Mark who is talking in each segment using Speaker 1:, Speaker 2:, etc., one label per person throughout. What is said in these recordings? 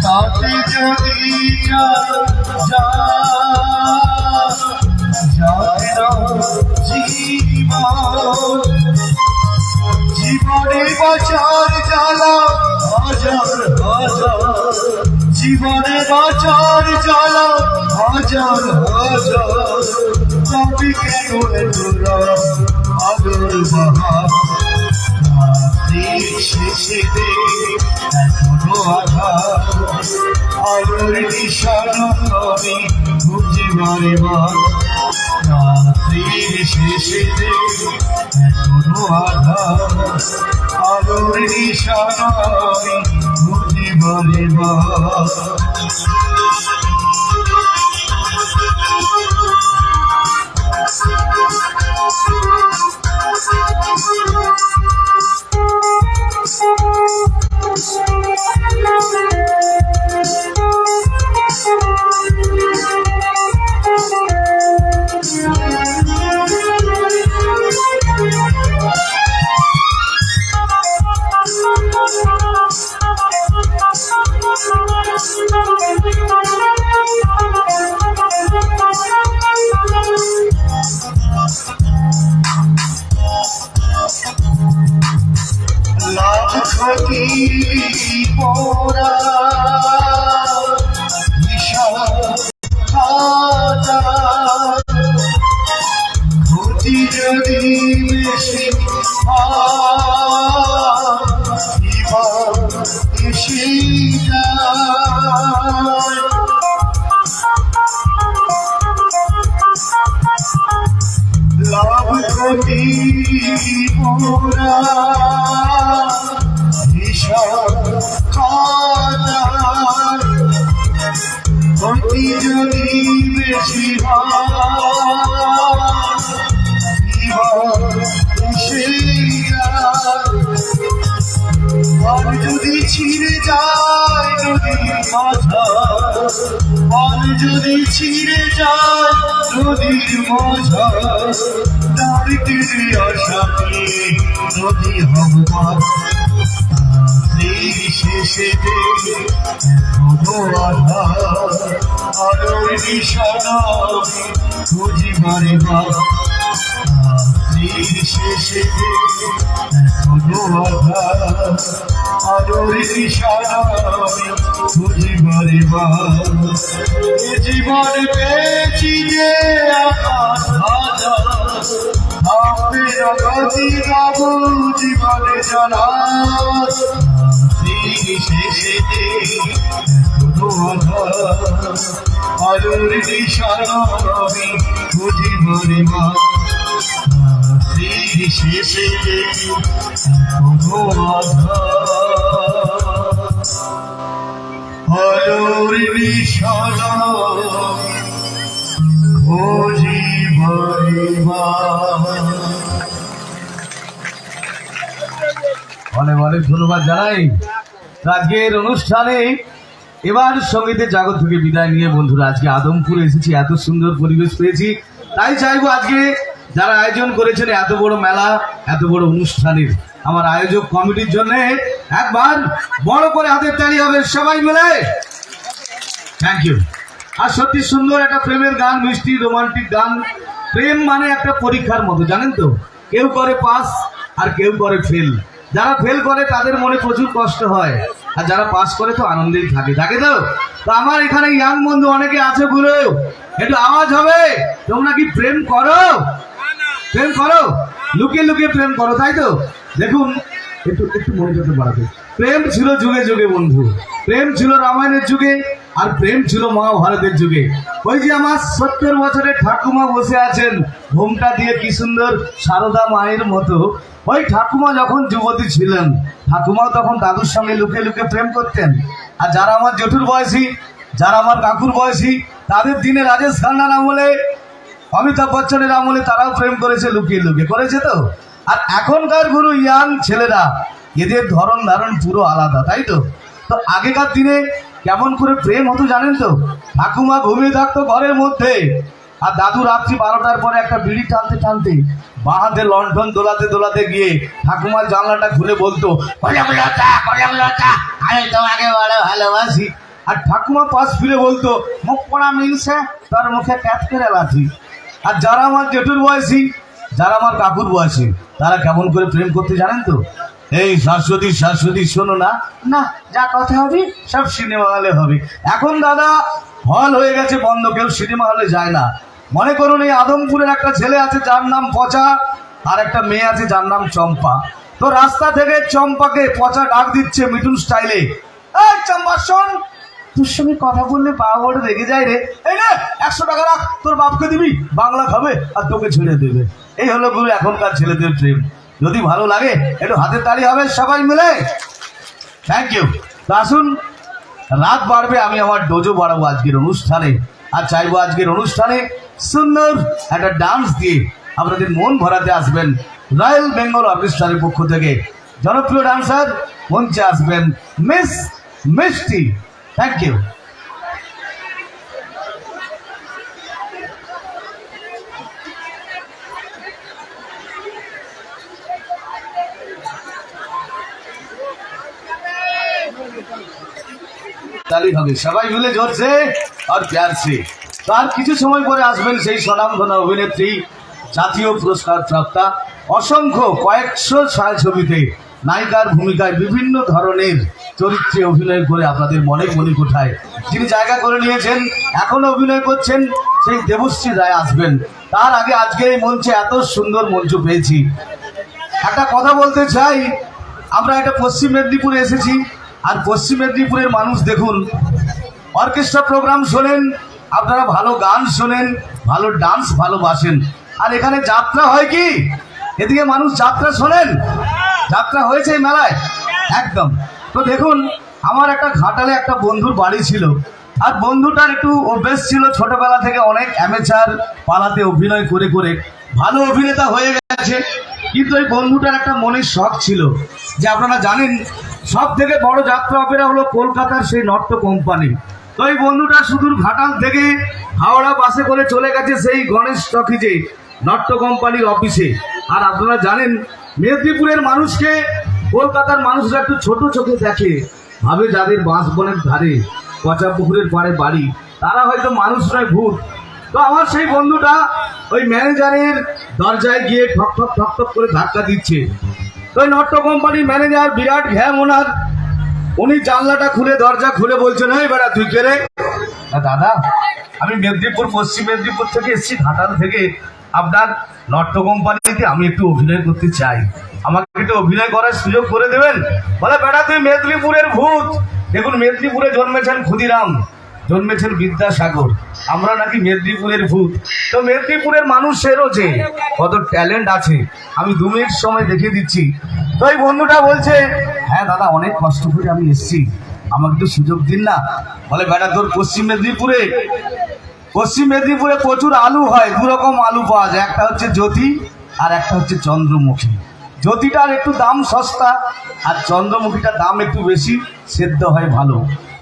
Speaker 1: তাতে যদি জীবনে বাঁচার জ্বালা হাজার হাজার, জীবনে বাঁচার জ্বালা হাজার হাজার, তবে কেন তোরা আলোর বাহার শেষে দে এখনো আঘাত, আলোর নিশানা আমি খুঁজে বারে বার, রাত্রির শেষে দে এখনো আঘাত, আলোর নিশানা আমি খুঁজে বারে বার। লাভ ক্ষতি পোড়া ক্ষতি যদি বেশি এসে লাভ ক্ষতি পোড়া ক্ষতি যদি বেশি আর যদি ছিঁড়ে যায় নদীর মাঝা, আর যদি ছিঁড়ে যায় নদীর মাঝা, তার তীরে আশা নিয়ে নদী হবা শেষে এখনো আধার, আলোর নিশানা খুঁজি বারে বার, শেষে এখনো আধার, আলোর নিশানা খুঁজি বারে বার। এ জীবন পেয়েছি যে আকাশ হাজার, আপনার গতি গাব জীবনে জানা, শেষে এখনো আধার, আলোর নিশানা আমি খুঁজি বারে বার, শেষে এখনো আধার, আলোর নিশানা খুঁজি বারে বার।
Speaker 2: অনেক অনেক ধন্যবাদ জানাই। আজকের অনুষ্ঠানে এবার সঙ্গীতের জগৎ থেকে বিদায় নিয়ে বন্ধুরা আজকে আদমপুরে এসেছি, এত সুন্দর পরিবেশ পেয়েছি, তাই চাইবো আজকে যারা আয়োজন করেছেন এত বড় মেলা, এত বড় অনুষ্ঠানের আমার আয়োজক কমিটির জন্য একবার বড় করে হাতের তালি হবে সবাই মিলে। Thank you. আর সত্যি সুন্দর একটা প্রেমের গান, মিষ্টি রোমান্টিক গান। প্রেম মানে একটা পরীক্ষার মতো, জানেন তো, কেউ করে পাস আর কেউ করে ফেল। যারা ফেল করে তাদের মনে প্রচুর কষ্ট হয়, আর যারা পাস করে তো আনন্দেই থাকে, থাকে তো। তো আমার এখানে ইয়াং বন্ধু অনেকে আছে, গুলো একটু আওয়াজ হবে, তোমরা কি প্রেম করো? প্রেম করো, লুকিয়ে লুকিয়ে প্রেম করো, তাই তো? দেখুন একটু একটু মনোযোগ বাড়াতে। প্রেম ছিল যুগে যুগে বন্ধু, প্রেম ছিল রামায়ণের যুগে, আর প্রেম ছিল মহাভারতের যুগে। ওই যে আমার 70 বছরের ঠাকুমা বসে আছেন ঘোমটা দিয়ে, কি সুন্দর সারদা মায়ের মতো। ওই ঠাকুমা যখন যুবতী ছিলেন, ঠাকুমাও তখন দাদুর সঙ্গে লুকিয়ে লুকিয়ে প্রেম করতেন। আর যারা আমার জেঠুর বয়সী, যারা আমার কাকুর বয়সী, তাদের দিনে রাজেশ খান্নার আমলে, অমিতাভ বচ্চনের আমলে তারাও প্রেম করেছে লুকিয়ে লুকিয়ে, করেছে তো। আর এখনকার গুরু ইয়াং ছেলেরা, এদের ধরন ধারণ পুরো আলাদা, তাই তো। তো আগেকার দিনে কেমন করে প্রেম হতো জানেন তো? ঠাকুমা ঘুমিয়ে থাকতো ঘরের মধ্যে, আর দাদু রাত্রি 12টার পরে একটা বিড়ি টানতে টানতে বাঁ হাতে লণ্ঠন দোলাতে দোলাতে গিয়ে ঠাকুমার জানলাটা খুলে বলতো, কলমলতা কলমলতা, আমি তোমাকে বড় ভালোবাসি। আর ঠাকুমা পাশ ফিরে বলতো, মুখ পড়া মিলছে, তার মুখে ক্যাচ করে লাথি। আর যারা আমার জেঠুর বয়সী, যারা আমার কাকুর বয়সী, তারা কেমন করে প্রেম করতে জানেন তো? এই শাশ্বতী শাশ্বতী শোনো না, না যা কথা হবে সব সিনেমা হলে হবে। এখন দাদা হল হয়ে গেছে বন্ধ, কেউ সিনেমা হলে যায় না। মনে করুন এই আদমপুরের একটা ছেলে আছে যার নাম পচা, আর একটা মেয়ে আছে যার নাম চম্পা। তো রাস্তা থেকে চম্পাকে পচা ডাক দিচ্ছে মিঠুন স্টাইলে, এই চম্পা শোন, তোর সঙ্গে কথা বললে পা বড় রেগে যায় রে, এই রে 100 টাকা রাখ, তোর বাপকে দিবি, বাংলা খাবে আর তোকে ছেড়ে দেবে। এই হলো গুরু এখনকার ছেলেদের প্রেম। যদি ভালো লাগে একটু হাতের তালি হবে সবাই মিলে। Thank you. তো আসুন, রাত বাড়বে, আমি আমার ডোজো বাড়াবো আজকের অনুষ্ঠানে, আর চাইবো আজকের অনুষ্ঠানে সুন্দর একটা ডান্স দিয়ে আপনাদের মন ভরাতে আসবেন রয়্যাল বেঙ্গল অর্কেস্ট্রার পক্ষ থেকে জনপ্রিয় ডান্সার মঞ্চে আসবেন মিস মিষ্টি। Thank you. তালি হবে সবাই মিলে জোরছে আর প্যার সে। তার কিছু সময় পরে আসবেন সেই স্বনামধন্য অভিনেত্রী, জাতীয় পুরস্কার প্রাপ্তা, অসংখ্য কয়েকশো ছায়াছবিতে নায়িকার ভূমিকায় বিভিন্ন ধরনের চরিত্রে অভিনয় করে আপনাদের মনের মণিকোঠায় যিনি জায়গা করে নিয়েছেন, এখনো অভিনয় করছেন, সেই দেবশ্রী রায় আসবেন। তার আগে আজকে এই মঞ্চে এত সুন্দর মঞ্চ পেয়েছি। একটা কথা বলতে চাই, আমরা একটা পশ্চিম মেদিনীপুরে এসেছি, আর পশ্চিম মেদিনীপুরের মানুষ দেখুন, অর্কেস্ট্রা প্রোগ্রাম শোনেন, আপনারা ভালো গান শোনেন, ভালো ডান্স ভালোবাসেন, আর এখানে যাত্রা হয় কি? এদিকে মানুষ যাত্রা শোনেন, যাত্রা হয়েছে এই মেলায় একদম। তো দেখুন, আমার একটা ঘাটালে একটা বন্ধুর বাড়ি ছিল, আর বন্ধুটার একটু অভ্যেস ছিল ছোটবেলা থেকে অনেক অ্যামেচার পালাতে অভিনয় করে করে ভালো অভিনেতা হয়ে গেছে। কিন্তু এই বন্ধুটার একটা মনের শখ ছিল যে, আপনারা জানেন সব থেকে বড় যাত্রা অপেরা হলো কলকাতার সেই নট্য কোম্পানি। তো এই বন্ধুটা সুদূর ঘাটাল থেকে হাওড়া বাসে করে চলে গেছে সেই গণেশ টকিজে নট্য কোম্পানির অফিসে। আর আপনারা জানেন মেদিনীপুরের মানুষকে কলকাতার মানুষরা একটু ছোট চোখে দেখে, ভাবে যাদের বাঁশবনের ধারে পচা পুকুরের পাড়ে বাড়ি তারা হয়তো মানুষ নয়, ভূত। তো আমার সেই বন্ধুটা ওই ম্যানেজারের দরজায় গিয়ে ঠক ঠক ঠক ঠক করে ধাক্কা দিচ্ছে। তো ওই নট্য কোম্পানির ম্যানেজার বিরাট ঘ্যাম ওনার, উনি জানলাটা খুলে দরজা খুলে বলছেন, এই বেড়া তুই কে রে? দাদা আমি মেদিনীপুর, পশ্চিম মেদিনীপুর থেকে এসেছি, ঘাটাল থেকে, আপনার নট্য কোম্পানিতে আমি একটু অভিনয় করতে চাই, আমাকে একটু অভিনয় করার সুযোগ করে দেবেন? বলে, বেটা তুই মেদিনীপুরের ভূত। দেখুন মেদিনীপুরে জন্মেছেন ক্ষুদিরাম, জন্মেছেন বিদ্যাসাগর, আমরা নাকি মেদিনীপুরের ভূত। তো মেদিনীপুরের মানুষেরও যে কত ট্যালেন্ট আছে আমি 2 মিনিট সময় দেখিয়ে দিচ্ছি। তো এই বন্ধুটা বলছে, হ্যাঁ দাদা অনেক কষ্ট করে আমি এসেছি, আমাকে একটু সুযোগ দিন না। বলে, বেটা তোর পশ্চিম মেদিনীপুরে প্রচুর আলু হয়, 2 রকম আলু পাওয়া যায়, একটা হচ্ছে জ্যোতি আর একটা হচ্ছে চন্দ্রমুখী। জ্যোতিটার একটু দাম সস্তা আর চন্দ্রমুখীটার দাম একটু বেশি, সেদ্ধ হয় ভালো।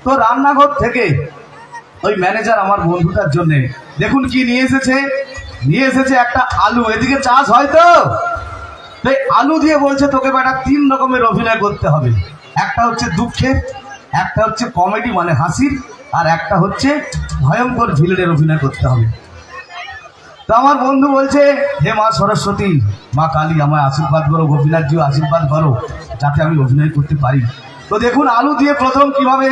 Speaker 2: তো রান্নাঘর থেকে ওই ম্যানেজার আমার বন্ধুটার জন্য দেখুন কি নিয়ে এসেছে একটা আলু। এদিকে চাষ হয় তো তাই আলু দিয়ে বলছে, তোকে বেটা 3 রকমের অভিনয় করতে হবে, একটা হচ্ছে দুঃখের, একটা হচ্ছে কমেডি মানে হাসির, আর একটা হচ্ছে ভয়ঙ্কর ভিলেনের অভিনয় করতে হবে। তো আমার বন্ধু বলছে, হে মা সরস্বতী, মা কালী আমায় আশীর্বাদ করো, গোপীনাথজিও আশীর্বাদ করো যাতে আমি অভিনয় করতে পারি। তো দেখুন আলু দিয়ে প্রথম কিভাবে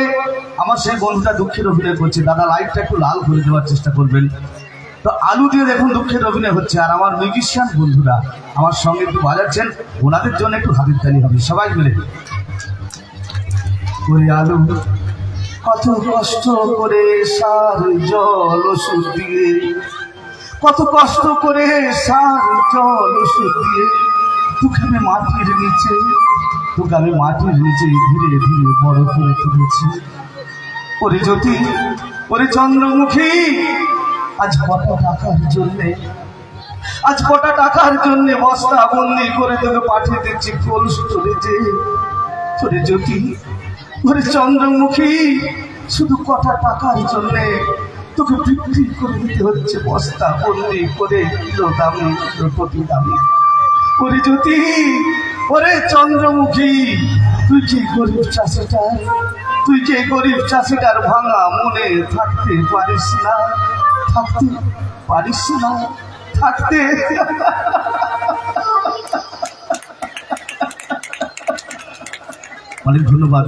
Speaker 2: আমার সেই বন্ধুটা দুঃখের অভিনয় করছে। দাদা লাইটটা একটু লাল করে দেওয়ার চেষ্টা করবেন। তো আলু দিয়ে দেখুন দুঃখের অভিনয় হচ্ছে, আর আমার মিউজিশিয়ান বন্ধুরা আমার সঙ্গে একটু বাজাচ্ছেন, ওনাদের জন্য একটু হাতের তালি হবে সবাই মিলে। ওই আলু কত কষ্ট করে সার জল ওষুধ দিয়ে, কত কষ্ট করে সার জল ওষুধ দিয়ে তোকে আমি মাটির নিচে ধীরে ধীরে বড় করে তুলেছি। ওরে জ্যোতি, ওরে চন্দ্রমুখী, আজ কটা টাকার জন্যে বস্তা বন্দি করে তোকে পাঠিয়ে দিচ্ছি কোল্ড স্টোরেজে। ওরে জ্যোতি, ওরে চন্দ্রমুখী, শুধু কটা টাকার জন্যে তোকে বিক্রি করে দিতে হচ্ছে বস্তা বন্দি করে, কিলো দামে, কিলো প্রতি দামে। ওরে জ্যোতি, ওরে চন্দ্রমুখী, তুই কি গরিব চাষিটার, তুই কি গরিব চাষিটার ভাঙা মনে থাকতে পারিস না, থাকতে পারিস না, থাকতে। অনেক ধন্যবাদ।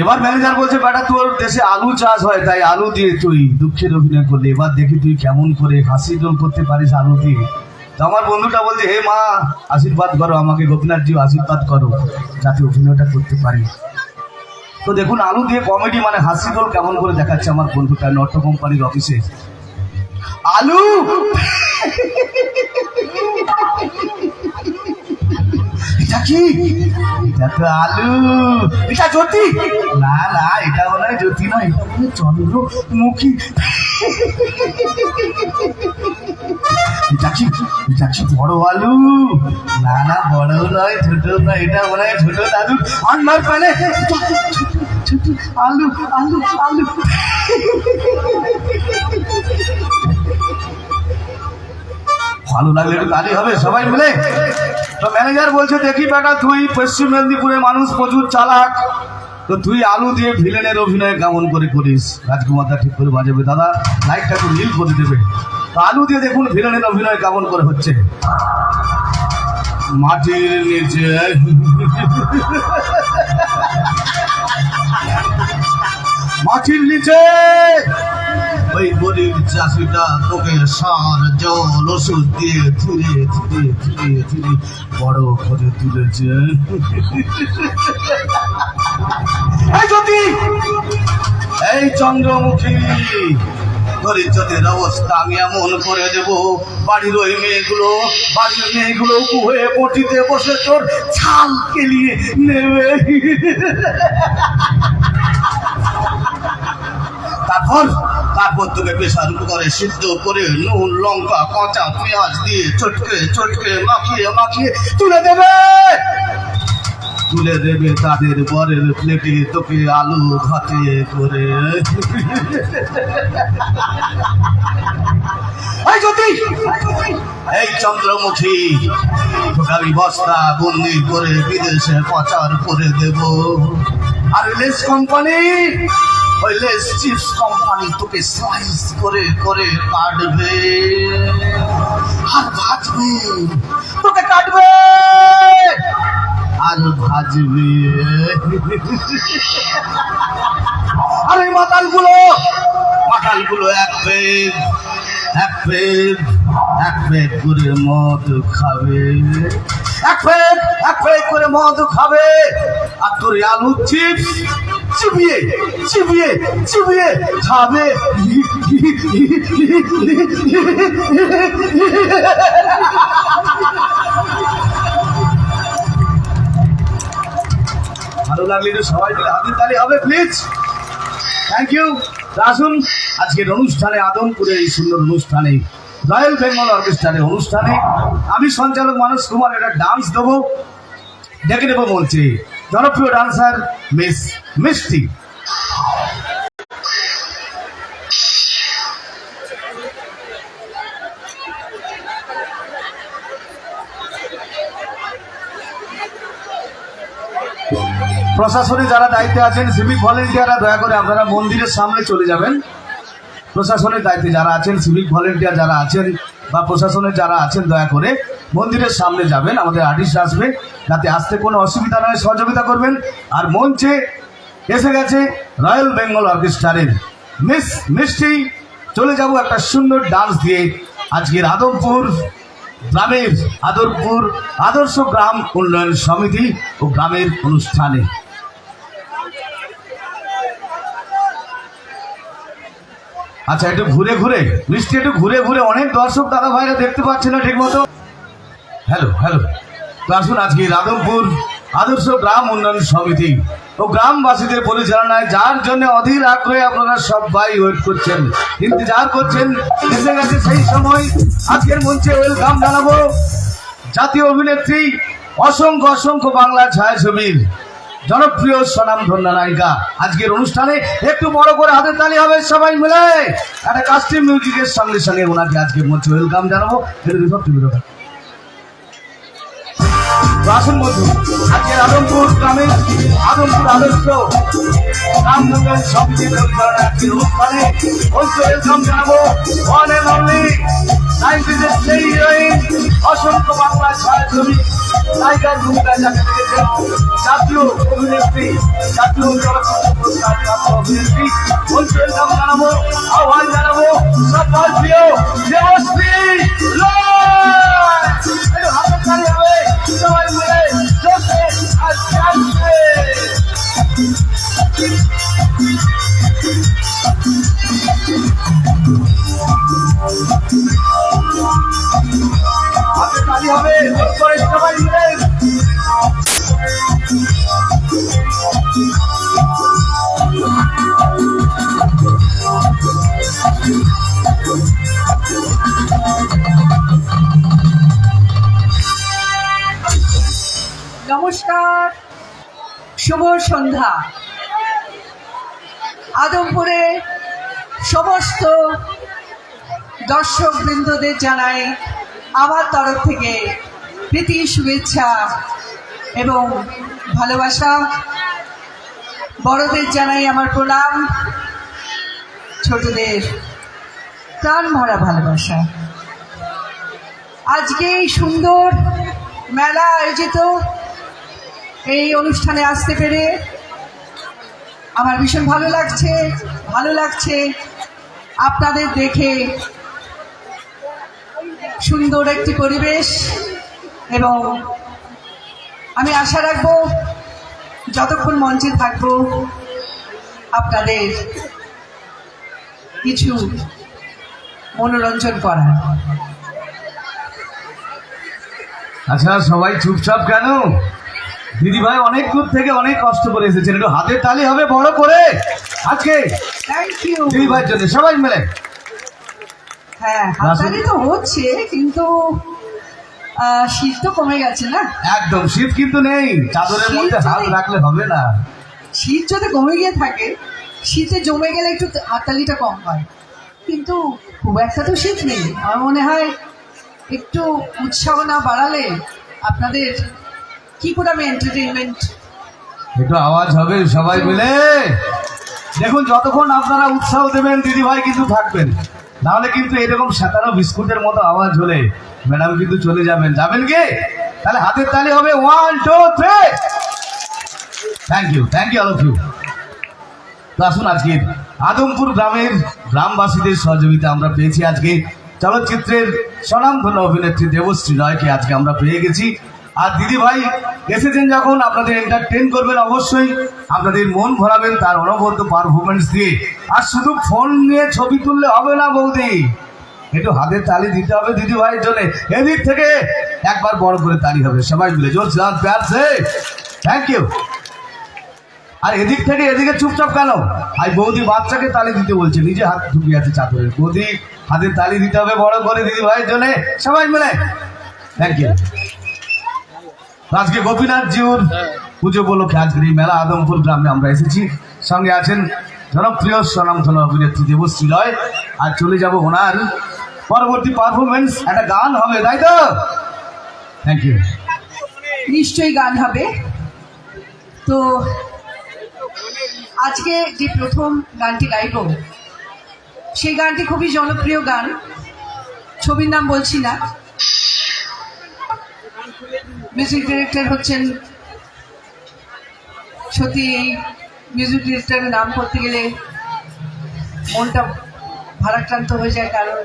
Speaker 2: এবার ম্যানেজার বলছে, বেটা তোর দেশে আলু চাষ হয়, তাই আলু দিয়ে তুই দুঃখের অভিনয় করলি, এবার দেখি তুই কেমন করে হাসি জল করতে পারিস আলু দিয়ে। তো আমার বন্ধুটা বলছে, হে মা আশীর্বাদ করো আমাকে, গোপীনাথজিও আশীর্বাদ করো যাতে অভিনয়টা করতে পারি। তো দেখুন আলু দিয়ে কমেডি মানে হাসি জল কেমন করে দেখাচ্ছে আমার বন্ধুটা নট্য কোম্পানির অফিসে। আলু এটা কি? এটা তো আলু। এটা জ্যোতি? না না, এটা মনে হয় জ্যোতি নয়, এটা মনে হয় চন্দ্রমুখী। এটা কি? এটা কি বড় আলু? না না, বড় নয়, ছোট নয়, এটা মনে হয় ছোট আলু। আমার পানে আলু আলু আলু। ভালো লাগলে একটু তালি হবে সবাই মিলে। তো ম্যানেজার বলছে, দেখি বেটা তুই পশ্চিম মেদিনীপুরের মানুষ প্রচুর চালাক, তো তুই আলু দিয়ে ভিলেনের অভিনয় কেমন করে করিস। রাজকুমারটা ঠিক করে বাজাবে, দাদা লাইটটা একটু নীল করে দেবে। তো আলু দিয়ে দেখুন ভিলেনের অভিনয় কেমন করে হচ্ছে। মাটির নিচে মাটির নিচে ওই গরিব চাষিটা তোকে সার জল ওষুধ দিয়ে ধীরে ধীরে ধীরে ধীরে বড় করে তুলেছে। এই জ্যোতি, এই চন্দ্রমুখী, দরিদ্রদের অবস্থা আমি এমন করে দেব, বাড়ির ওই মেয়েগুলো কুয়ে পটিতে বসে তোর ছাল কেলিয়ে নেবে। তারপর তোকে প্রেসার কুকারে সিদ্ধ করে নুন লঙ্কা কাঁচা পেঁয়াজ দিয়ে চটকে চটকে মাখিয়ে মাখিয়ে তুলে দেবে তাদের বরের প্লেটে তোকে আলু ভাতে করে। এই চন্দ্রমুখী, তোকে আমি বস্তা বন্দি করে বিদেশে পাচার করে দেব। আর লেস কোম্পানি, ওই লেস চিপস কোম্পানি তোকে স্লাইস করে করে কাটবে আর ভাজবে, তোকে কাটবে আর ভাজবে। আর এই মাতালগুলো এক পেট করে মদ খাবে, এক পেট করে মদ খাবে, আর তোর আলু চিপস চিবিয়ে চিবিয়ে চিবিয়ে খাবে। ভালো লাগলে তো সবাই মিলে হাতের তালি হবে প্লিজ। Thank you. আসুন আজকের অনুষ্ঠানে, আদমপুরে এই সুন্দর অনুষ্ঠানে, রয়্যাল বেঙ্গল অর্কেস্ট্রারের অনুষ্ঠানে আমি সঞ্চালক মানস কুমার একটা ডান্স দেবো, ডেকে নেবো বলছি জনপ্রিয় ডান্সার মিস মিষ্টি। প্রশাসনে যারা দায়িত্বে আছেন, সিভিক ভলেন্টিয়াররা দয়া করে আপনারা মন্দিরের সামনে চলে যাবেন। প্রশাসনের দায়িত্বে যারা আছেন, সিভিক ভলেন্টিয়ার যারা আছেন বা প্রশাসনের যারা আছেন, দয়া করে মন্দিরের সামনে যাবেন। আমাদের আর্টিস্ট আসবে, যাতে আসতে কোনো অসুবিধা নয় সহযোগিতা করবেন। আর মঞ্চে এসে গেছে রয়্যাল বেঙ্গল অর্কেস্ট্রারের মিস মিষ্টি। চলে যাব একটা সুন্দর ডান্স দিয়ে আজকের আদমপুর গ্রামের আদর্শ গ্রাম উন্নয়ন সমিতি ও গ্রামের অনুষ্ঠানে। আচ্ছা, একটু ঘুরে ঘুরে মিষ্টি, একটু ঘুরে ঘুরে, অনেক দর্শক দাদা ভাইরা দেখতে পাচ্ছে না ঠিক মতো। Hello hello. তো আসুন আজকে আদমপুর আদর্শ গ্রাম উন্নয়ন সমিতি ও গ্রামবাসীদের পরিচালনায়, যার জন্য অধীর আগ্রহে আপনারা সবাই ওয়েট করছেন, ইন্তজার করছেন, এসে গেছে সেই সময়। আজকের মঞ্চে ওয়েলকাম জানাবো জাতীয় অভিনেত্রী, অসংখ্য অসংখ্য বাংলা ছায়াছবির জনপ্রিয় স্বনামধন্য নায়িকা। আজকের অনুষ্ঠানে একটু বড় করে হাতের তালি হবে সবাই মিলে। একটা কাস্টিম মিউজিকের সঙ্গে সঙ্গে ওনাকে আজকের মঞ্চে ওয়েলকাম জানাবো। তো আসুন বন্ধু, আজকের আদমপুর গ্রামের আদমপুর আদর্শ রামনগর সমিতির পরিচালনা একটি অনুষ্ঠানে ওয়েলকাম জানাবো ওয়ান এন্ড অনলি 90s সেই হিরোইন, অসংখ্য বাংলা ছায়াছবি নায়িকার ভূমিকায় যাকে দেখেছেন, জাতীয় অভিনেত্রী, জাতীয় চলচ্চিত্র পুরস্কার প্রাপ্ত অভিনেত্রী, ওয়েলকাম জানাবো, আহ্বান জানাবো সবার প্রিয় দেবশ্রী লয়। একটু হাতের তালি হবে সবাই মিলে জোরে আর জানবে। হাতের তালি হবে করে সবাই মিলে।
Speaker 3: নমস্কার, শুভ সন্ধ্যা। আদমপুরে সমস্ত দর্শক বৃন্দদের জানাই আমার তরফ থেকে প্রীতি, শুভেচ্ছা এবং ভালোবাসা। বড়দের জানাই আমার প্রণাম, ছোটদের প্রাণ ভরা ভালোবাসা। আজকে এই সুন্দর মেলা আয়োজিত এই অনুষ্ঠানে আসতে পেরে আমার ভীষণ ভালো লাগছে আপনাদের দেখে। সুন্দর একটি পরিবেশ এবং আমি আশা রাখবো যতক্ষণ মঞ্চে থাকবো আপনাদের কিছু মনোরঞ্জন করার।
Speaker 2: আচ্ছা, সবাই চুপচাপ কেন? দিদি ভাই অনেক দূর থেকে অনেক কষ্ট করে এসেছেন, একটু হাতের তালি হবে বড় করে আজকে
Speaker 3: থ্যাংক ইউ
Speaker 2: দিদি ভাইয়ের জন্য, সবাই মিলে।
Speaker 3: হ্যাঁ, হাততালি তো হচ্ছে, কিন্তু শীত তো কমে গেছে না।
Speaker 2: একদম শীত কিন্তু নেই, চাদরের মধ্যে হাত রাখলে হবে না।
Speaker 3: শীত যদি কমে গিয়ে থাকে, শীতে জমে গেলে একটু হাততালিটা কম হয়, কিন্তু খুব একটা তো শীত নেই। আমার মনে হয় একটু উৎসাহ না বাড়ালে আপনাদের কি করে আমি এন্টারটেইনমেন্ট।
Speaker 2: একটু আওয়াজ হবে সবাই মিলে। দেখুন, যতক্ষণ আপনারা উৎসাহ দেবেন দিদি ভাই কিন্তু থাকবেন, নাহলে কিন্তু এরকম সাঁতানো বিস্কুটের মতো আওয়াজ হলে ম্যাডাম কিন্তু চলে যাবেন কি? তাহলে হাতের তালি হবে 1 2 3। Thank you all of you. তো আসুন, আজকে আদমপুর গ্রামের গ্রামবাসীদের সহযোগিতা আমরা পেয়েছি। আজকে চলচ্চিত্রের স্বনামধন্য অভিনেত্রী দেবশ্রী রয়কে আজকে আমরা পেয়ে গেছি। আর দিদি ভাই এসেছেন যখন, আপনাদের এন্টারটেন করবেন, অবশ্যই আপনাদের মন ভরাবেন তার অনবদ্য পারফরমেন্স দিয়ে। আর শুধু ফোন নিয়ে ছবি তুললে হবে না বৌদি, একটু হাতের তালি দিতে হবে দিদি ভাইয়ের জন্য। এদিক থেকে একবার বড় করে তালি হবে সবাই মিলে, জোর প্যার সে। Thank you. আর এদিক থেকে এদিকে চুপচাপ কেন? আর বৌদি বাচ্চাকে তালি দিতে বলছে, নিজে হাত ঢুকিয়ে আছে চাদরে। বৌদি হাতের তালি দিতে হবে বড় করে দিদি ভাইয়ের জন্য, সবাই মিলে। Thank you. আজকে গোপীনাথ জিউর পুজো উপলক্ষে আজকের এই মেলা আদমপুর গ্রামে আমরা এসেছি। সঙ্গে আছেন জনপ্রিয় স্বনামধন্য অভিনেত্রী দেবশ্রী রয়। আর চলে যাব ওনার পরবর্তী পারফরমেন্স, একটা গান হবে, তাই তো? Thank you.
Speaker 3: নিশ্চয়ই গান হবে। তো আজকে যে প্রথম গানটি গাইব, সেই গানটি খুবই জনপ্রিয় গান। ছবির নাম বলছি না। মিউজিক ডিরেক্টর হচ্ছেন, সত্যি এই মিউজিক ডিরেক্টরের নাম করতে গেলে মনটা ভারাক্রান্ত হয়ে যায়, কারণ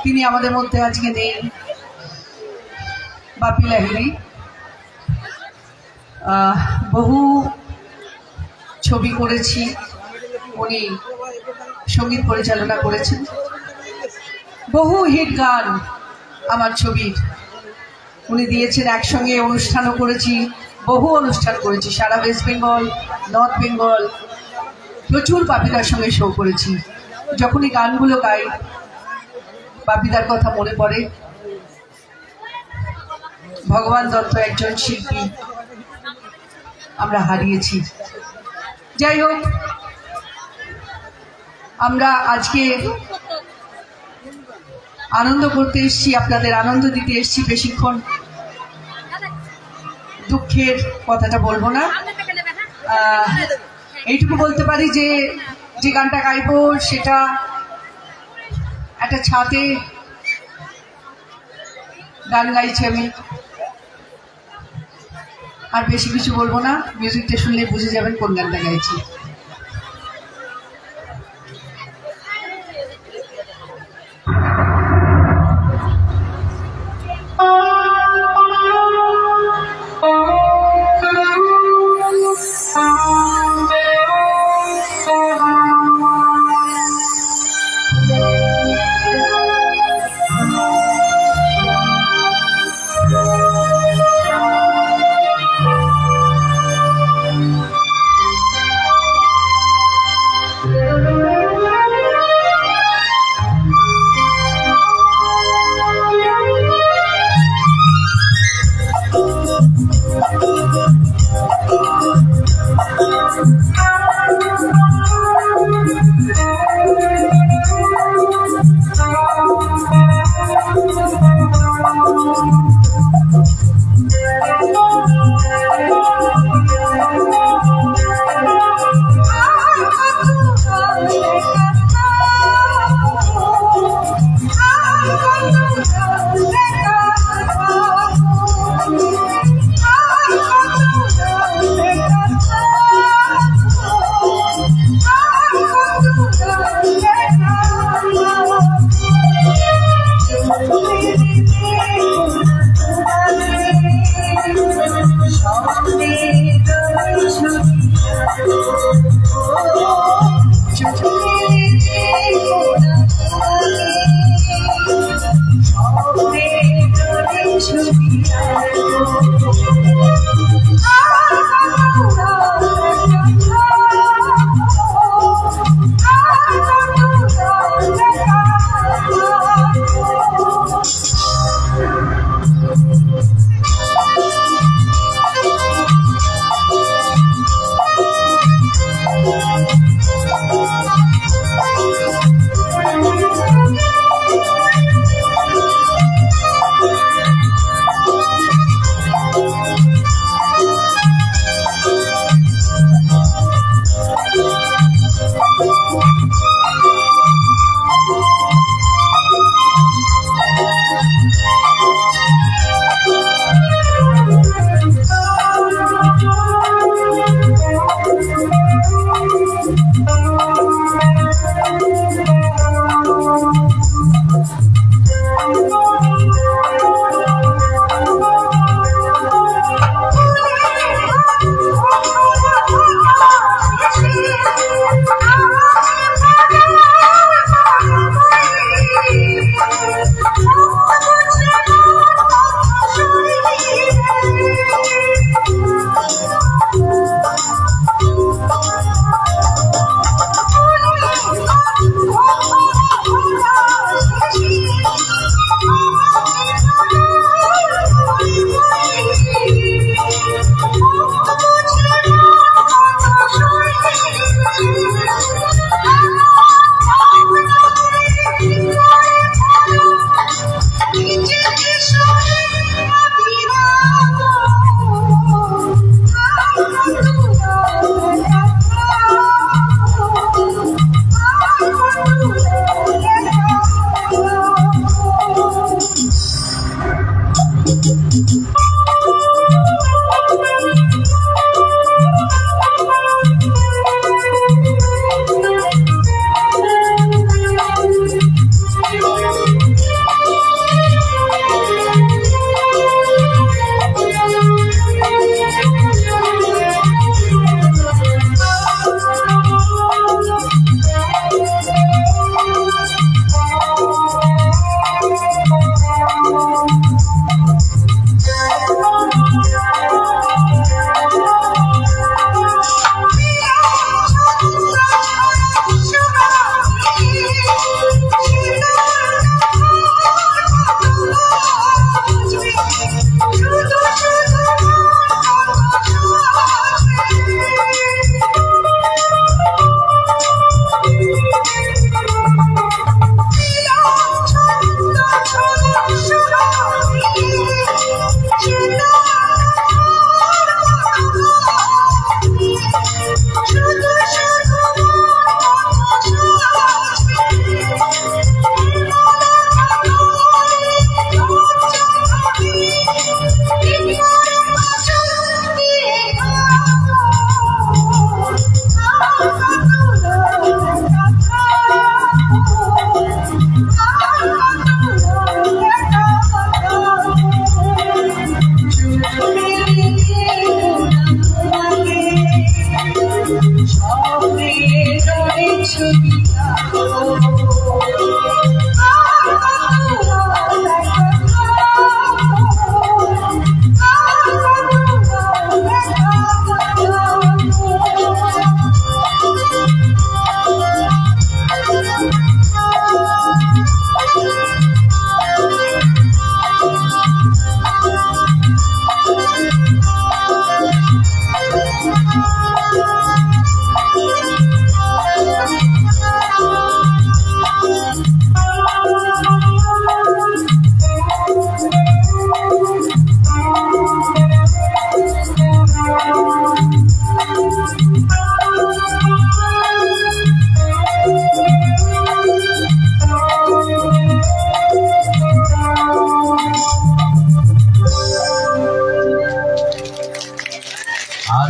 Speaker 3: তিনি আমাদের মধ্যে আজকে নেই। বাপি লাহিড়ী বহু ছবি করেছি, উনি সঙ্গীত পরিচালনা করেছেন। বহু হিট গান আমার ছবির উনি দিয়েছেন। একসঙ্গে অনুষ্ঠানও করেছি, বহু অনুষ্ঠান করেছি, সারা ওয়েস্ট বেঙ্গল, নর্থ বেঙ্গল। প্রচুর বাপিদার সঙ্গে শো করেছি। যখনই গানগুলো গাই বাপিদার কথা মনে পড়ে। ভগবান দত্ত একজন শিল্পী আমরা হারিয়েছি। যাই হোক, আমরা আজকে আনন্দ করতে এসেছি, আপনাদের আনন্দ দিতে এসেছি। বেশিক্ষণ দুঃখের কথাটা বলবো না। এইটুকু বলতে পারি যে যে গানটা গাইবো সেটা একটা ছাদে গান গাইছি আমি, আর বেশি কিছু বলবো না। মিউজিকটা শুনলে বুঝে যাবেন কোন গানটা গাইছি।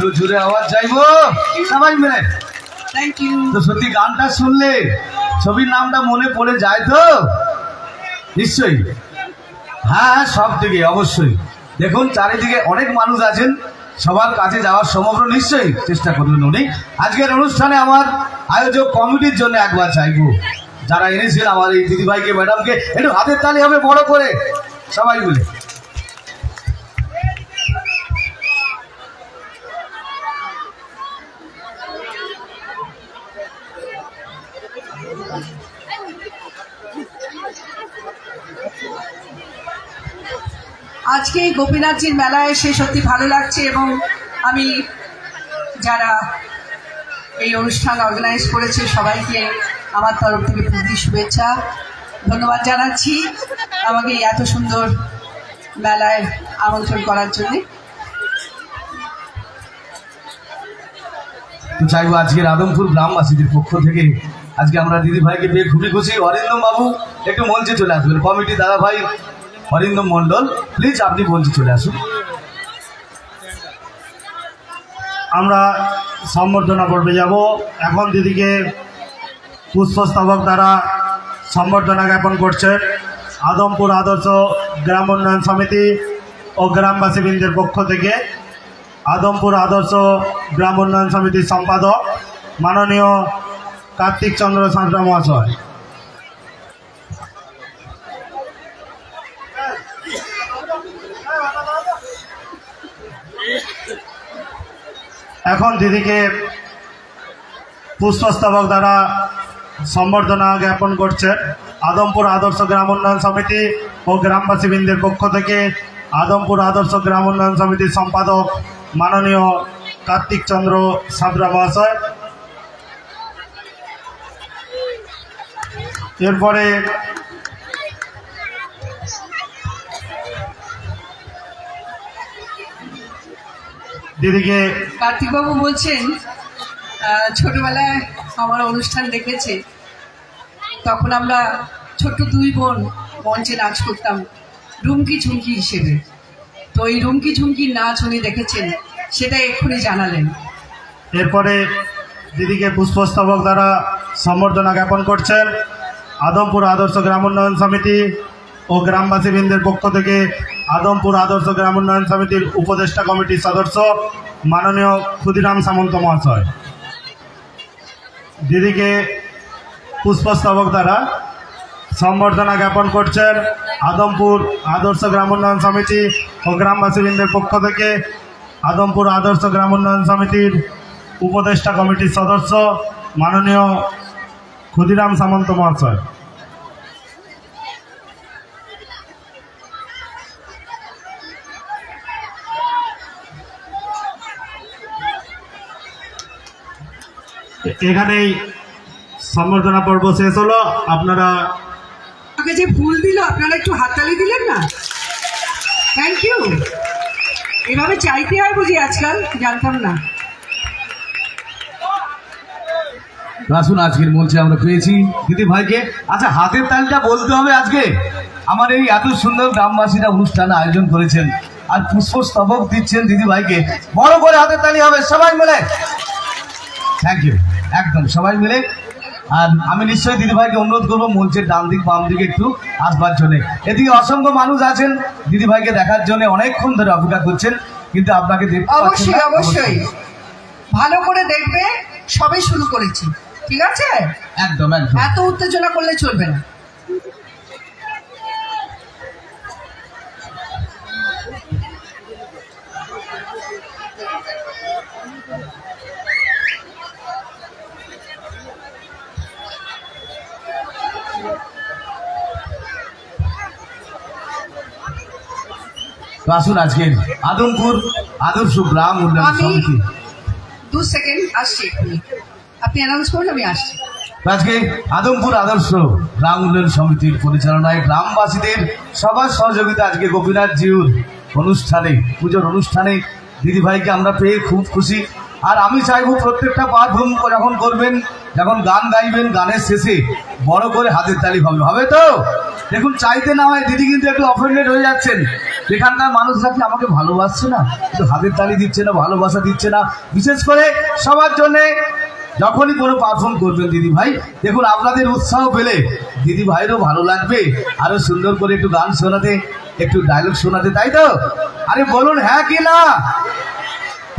Speaker 2: একটু জোরে আওয়াজ চাইবো সবাই মিলে।
Speaker 3: Thank you.
Speaker 2: তো সত্যি গানটা শুনলে ছবির নামটা মনে পড়ে যায় তো নিশ্চয়ই? হ্যাঁ, সব দিকে অবশ্যই। দেখুন চারিদিকে অনেক মানুষ আছেন, সবার কাছে যাওয়ার সম্ভব নিশ্চয়ই চেষ্টা করবেন উনি। আজকের অনুষ্ঠানে আমার আয়োজক কমিটির জন্য একবার চাইবো, যারা এনেছেন আমার এই দিদিভাইকে ম্যাডামকে, একটু হাতের তালি হবে বড় করে সবাই মিলে।
Speaker 3: আজকে এই গোপীনাথজির মেলায় এসে সত্যি ভালো লাগছে, এবং আমি যারা এই অনুষ্ঠান অর্গানাইজ করেছে সবাইকে আমার তরফ থেকে প্রীতি শুভেচ্ছা ধন্যবাদ জানাচ্ছি আমাকে এই এত সুন্দর মেলায় আমন্ত্রণ করার জন্য।
Speaker 2: চাইবো আজকের আদমপুর গ্রামবাসীদের পক্ষ থেকে আজকে আমরা দিদি ভাইকে পেয়ে খুবই খুশি। অরিন্দম বাবু একটু মঞ্চে চলে আসবেন, কমিটি দাদা ভাই অরিন্দম মন্ডল প্লিজ আপনি মঞ্চে চলে আসুন।
Speaker 4: আমরা সম্বর্ধনা পর্বে যাব। এখন দিদিকে পুষ্পস্তবক দ্বারা সম্বর্ধনা জ্ঞাপন করছেন আদমপুর আদর্শ গ্রাম উন্নয়ন সমিতি ও গ্রামবাসীবৃন্দের পক্ষ থেকে। আদমপুর আদর্শ গ্রাম উন্নয়ন সমিতির সম্পাদক মাননীয় কার্তিক চন্দ্র সাঁতরা মহাশয়। এখন দিদিকে পুষ্পস্তবক দ্বারা সম্বর্ধনা জ্ঞাপন করছে আদমপুর আদর্শ গ্রাম উন্নয়ন সমিতি ও গ্রামবাসীবৃন্দের পক্ষ থেকে আদমপুর আদর্শ গ্রাম উন্নয়ন সমিতির সম্পাদক মাননীয় কার্তিক চন্দ্র সাঁতরা মহাশয়। এরপরে দিদিকে
Speaker 3: কার্তিকবাবু বলছেন ছোটবেলায় আমার অনুষ্ঠান দেখেছে, তখন আমরা ছোট্ট দুই বোন মঞ্চে নাচ করতাম রুমকি ঝুমকি হিসেবে। তো এই রুমকি ঝুমকির নাচ উনি দেখেছেন, সেটা এক্ষুনি জানালেন।
Speaker 4: এরপরে দিদিকে পুষ্পস্তবক দ্বারা সম্বর্ধনা জ্ঞাপন করছেন আদমপুর আদর্শ গ্রাম উন্নয়ন সমিতি ও গ্রামবাসীবৃন্দের পক্ষ থেকে আদমপুর আদর্শ গ্রাম উন্নয়ন সমিতির উপদেষ্টা কমিটির সদস্য মাননীয় ক্ষুদিরাম সামন্ত মহাশয়। দিদিকে পুষ্পস্তবক দ্বারা সম্বর্ধনা জ্ঞাপন করছেন আদমপুর আদর্শ গ্রাম উন্নয়ন সমিতি ও গ্রামবাসীবৃন্দের পক্ষ থেকে আদমপুর আদর্শ গ্রাম উন্নয়ন সমিতির উপদেষ্টা কমিটির সদস্য মাননীয় ক্ষুদিরাম সামন্ত মহাশয়। এখানেই সম্বর্ধনা পর্ব শেষ হলো। আপনারা
Speaker 3: আমাকে যে ফুল দিল আপনারা একটু হাততালি দিলেন না? Thank you. এভাবে চাইতে হয় বুঝি আজকাল, জানতাম না।
Speaker 2: আসুন আজকের মঞ্চে আমরা পেয়েছি দিদি ভাইকে। আচ্ছা হাতের তালিটা বলতে হবে আজকে আমার এই এত সুন্দর গ্রামবাসীরা অনুষ্ঠান আয়োজন করেছেন আর পুষ্পস্তবক দিচ্ছেন দিদি ভাইকে, বড় করে হাতের তালি হবে সবাই মিলে। থ্যাংক ইউ, একদম সবাই মিলে। আর আমি নিশ্চয়ই দিদি ভাইকে অনুরোধ করবো মঞ্চের ডান দিক বাম দিকে একটু আসবার জন্য। এদিকে অসংখ্য মানুষ আছেন দিদি ভাইকে দেখার জন্য, অনেকক্ষণ ধরে অপেক্ষা করছেন, কিন্তু আপনাকে দেখতে পাচ্ছেন
Speaker 3: অবশ্যই
Speaker 2: না।
Speaker 3: অবশ্যই ভালো করে দেখবে, সবে শুরু করেছি, ঠিক আছে?
Speaker 2: একদম একদম।
Speaker 3: এত উত্তেজনা করলে চলবে না।
Speaker 2: তো আসুন আজকের আদমপুর আদর্শ গ্রাম উন্নয়ন
Speaker 3: আমি
Speaker 2: সমিতি
Speaker 3: 2 সেকেন্ড আসছি, এক্ষুনি আপনি অ্যানাউন্স করুন, আমি আসছি।
Speaker 2: আজকে আদমপুর আদর্শ গ্রাম উন্নয়ন সমিতির পরিচালনায় গ্রামবাসীদের সবার সহযোগিতা আজকে গোপীনাথ জিউর অনুষ্ঠানে, পুজোর অনুষ্ঠানে দিদিভাইকে আমরা পেয়ে খুব খুশি। আর আমি চাইবো প্রত্যেকটা পারফর্ম যখন করবেন, যখন গান গাইবেন, গানের শেষে বড় করে হাতের তালি হবে, হবে তো? দেখুন চাইতে না হয় দিদি কিন্তু একটু অফেন্ডেড হয়ে যাচ্ছেন। এখানকার মানুষরা কি আমাকে ভালোবাসছে না, একটু হাতের তালি দিচ্ছে না, ভালোবাসা দিচ্ছে না? বিশেষ করে সবার জন্যে যখনই কোনো পারফর্ম করবেন দিদি ভাই, দেখুন আপনাদের উৎসাহ পেলে দিদি ভাইয়েরও ভালো লাগবে, আরো সুন্দর করে একটু গান শোনাতে, একটু ডায়লগ শোনাতে, তাই তো? আরে বলুন হ্যাঁ কি না?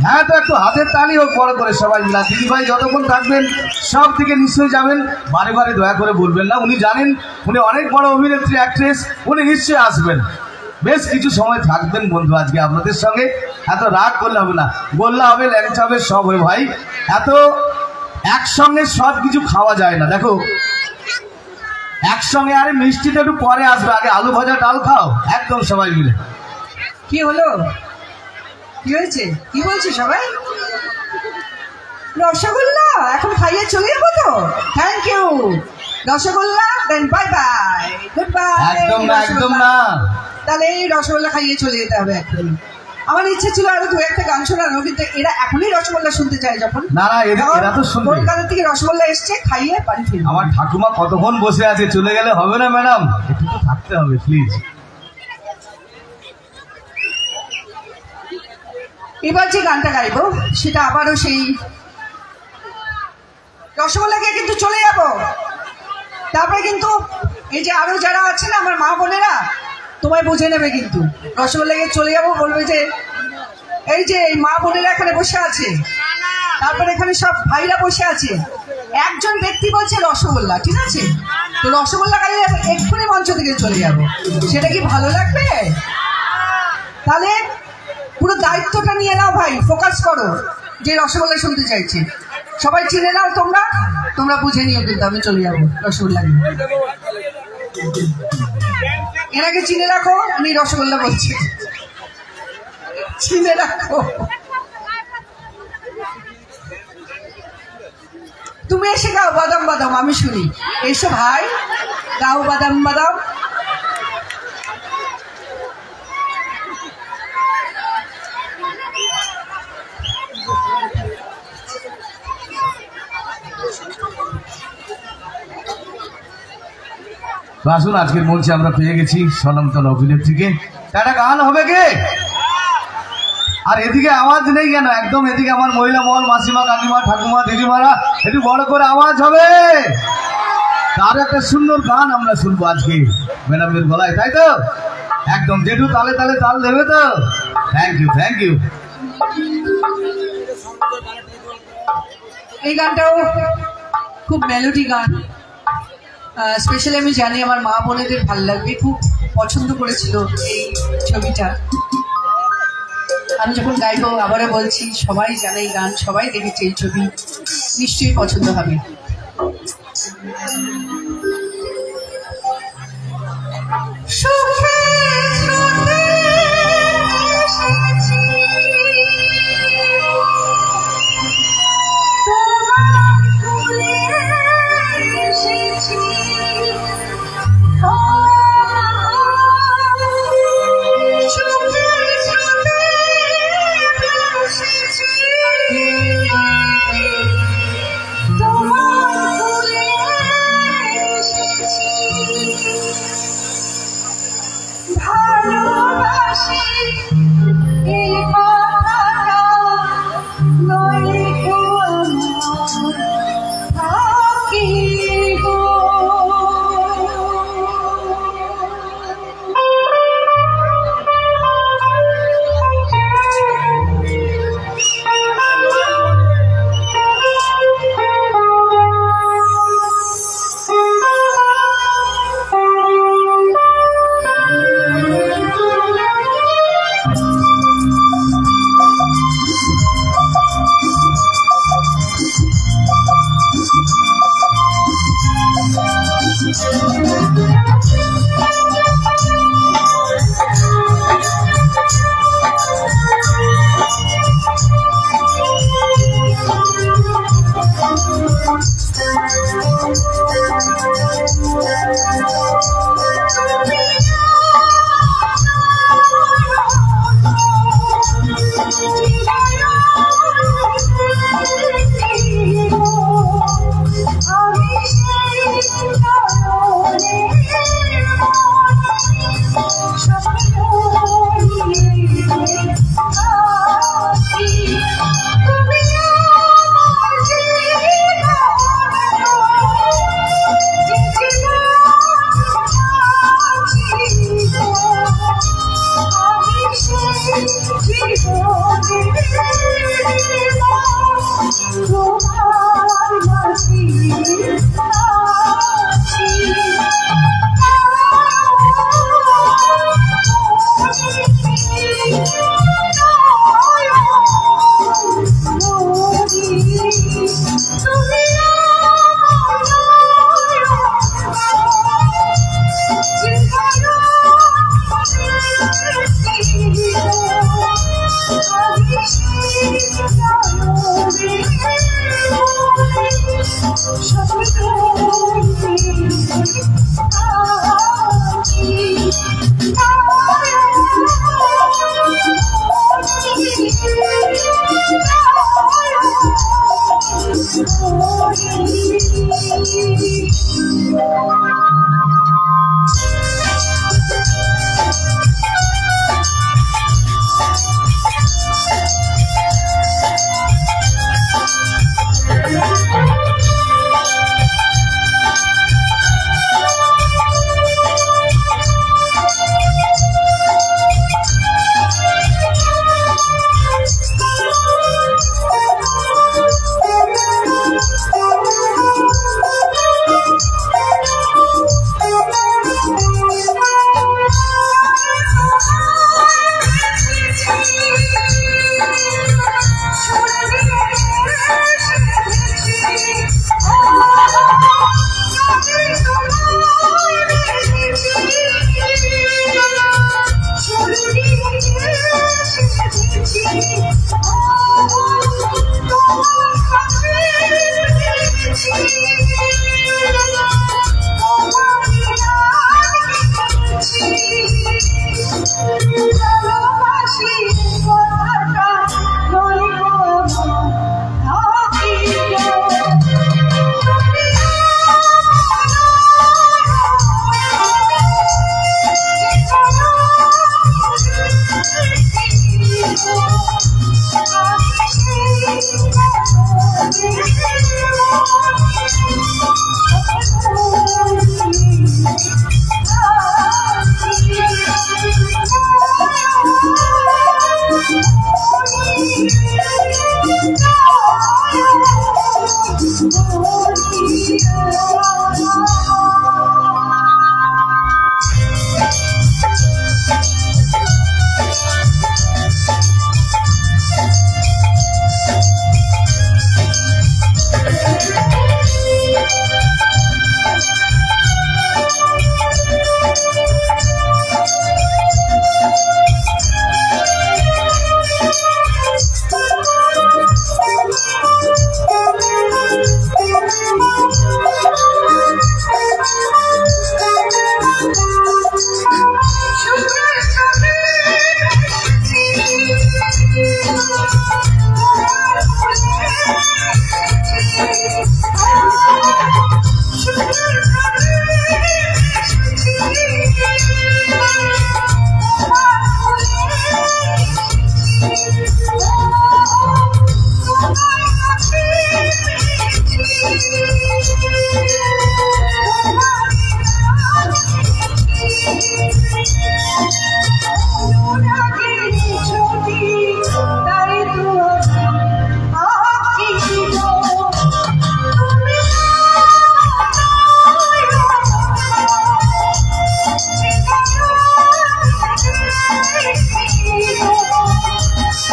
Speaker 2: হ্যাঁ, তো একটু হাতের তালি হোক বড় করে সবাই মিলা। দিদি ভাই যতক্ষণ থাকবেন সব দিকে নিশ্চয়ই যাবেন, বারে বারে দয়া করে বলবেন না। উনি জানেন উনি অনেক বড় অভিনেত্রী, অ্যাক্ট্রেস, উনি নিশ্চয়ই আসবেন, বেশ কিছু সময় থাকবেন বন্ধু আজকে আপনাদের সঙ্গে। এত রাগ করলে হবে না, বললে হবে, ল্যাংচা হবে, সব হবে ভাই। এত একসঙ্গে সব কিছু খাওয়া যায় না। দেখো একসঙ্গে, আরে মিষ্টিটা একটু পরে আসবে, আগে আলু ভাজা ডাল খাও একদম সবাই মিলে।
Speaker 3: কি হলো, কি হয়েছে, কি বলছে সবাই? রসগোল্লা এখন খাইয়ে চলে যাবো তো? Thank you rasgulla, then bye bye, good bye.
Speaker 2: একদম না, একদম না।
Speaker 3: তাহলে এই রসগোল্লা খাইয়ে চলে যেতে হবে এখনই। আমার ইচ্ছে ছিল আরো দু একটা গান শোনানো, কিন্তু এরা এখনই রসগোল্লা শুনতে চায় যখন।
Speaker 2: না না, এরা তো শুনবে।
Speaker 3: কলকাতা থেকে রসগোল্লা এসছে, খাইয়ে বাড়ি ফিরবে।
Speaker 2: আমার ঠাকুমা কতক্ষণ বসে আছে, চলে গেলে হবে না ম্যাডাম, একটু তো থাকতে হবে প্লিজ।
Speaker 3: এবার যে গানটা গাইবো সেটা আবারও সেই রসগোল্লা খেয়ে কিন্তু চলে যাব। তারপরে কিন্তু এই যে আরো যারা আছেন আমার মা বোনেরা, তোমায় বুঝে নেবে কিন্তু। রসগোল্লা খেয়ে চলে যাবো, বলবে যে এই যে এই মা বোনেরা এখানে বসে আছে, তারপরে এখানে সব ভাইরা বসে আছে, একজন ব্যক্তি বলছে রসগোল্লা, ঠিক আছে? তো রসগোল্লা খাইয়ে এক্ষুনি মঞ্চ থেকে চলে যাব, সেটা কি ভালো লাগবে? তাহলে পুরো দায়িত্বটা নিয়ে নাও ভাই, ফোকাস করো যে রসগোল্লা শুনতে চাইছি। সবাই চিনে নাও, তোমরা তোমরা বুঝে নিও কিন্তু আমি চলে যাবো রসগোল্লা নিয়ে। এনাকে চিনে রাখো, উনি রসগোল্লা বলছে, চিনে রাখো। তুমি এসে গাও বাদাম বাদাম, আমি শুনি। এসো ভাই, গাও বাদাম বাদাম।
Speaker 2: তো আসুন, আজকের মঞ্চে আমরা পেয়ে গেছি স্বনামধন্য অভিনেত্রীকে। একটা গান হবে কে? আর এদিকে আওয়াজ নেই কেন? একদম এদিকে আমার মহিলা মহল, মাসিমা, কাকিমা, ঠাকুমা, দিদিমারা, একটু বড় করে আওয়াজ হবে। তার একটা সুন্দর গান আমরা শুনবো আজকে ম্যাডামের গলায়, তাই তো? একদম জেঠু তালে তালে তাল দেবে তো? Thank you, thank you.
Speaker 3: এই গানটাও খুব মেলোডি গান, স্পেশালি আমি জানি আমার মা বোনেদের ভাল লাগবে, খুব পছন্দ করেছিল এই ছবিটা। আমি যখন গাইবো আবারও বলছি, সবাই জানে এই গান, সবাই দেখেছে এই ছবি, নিশ্চয়ই পছন্দ হবে।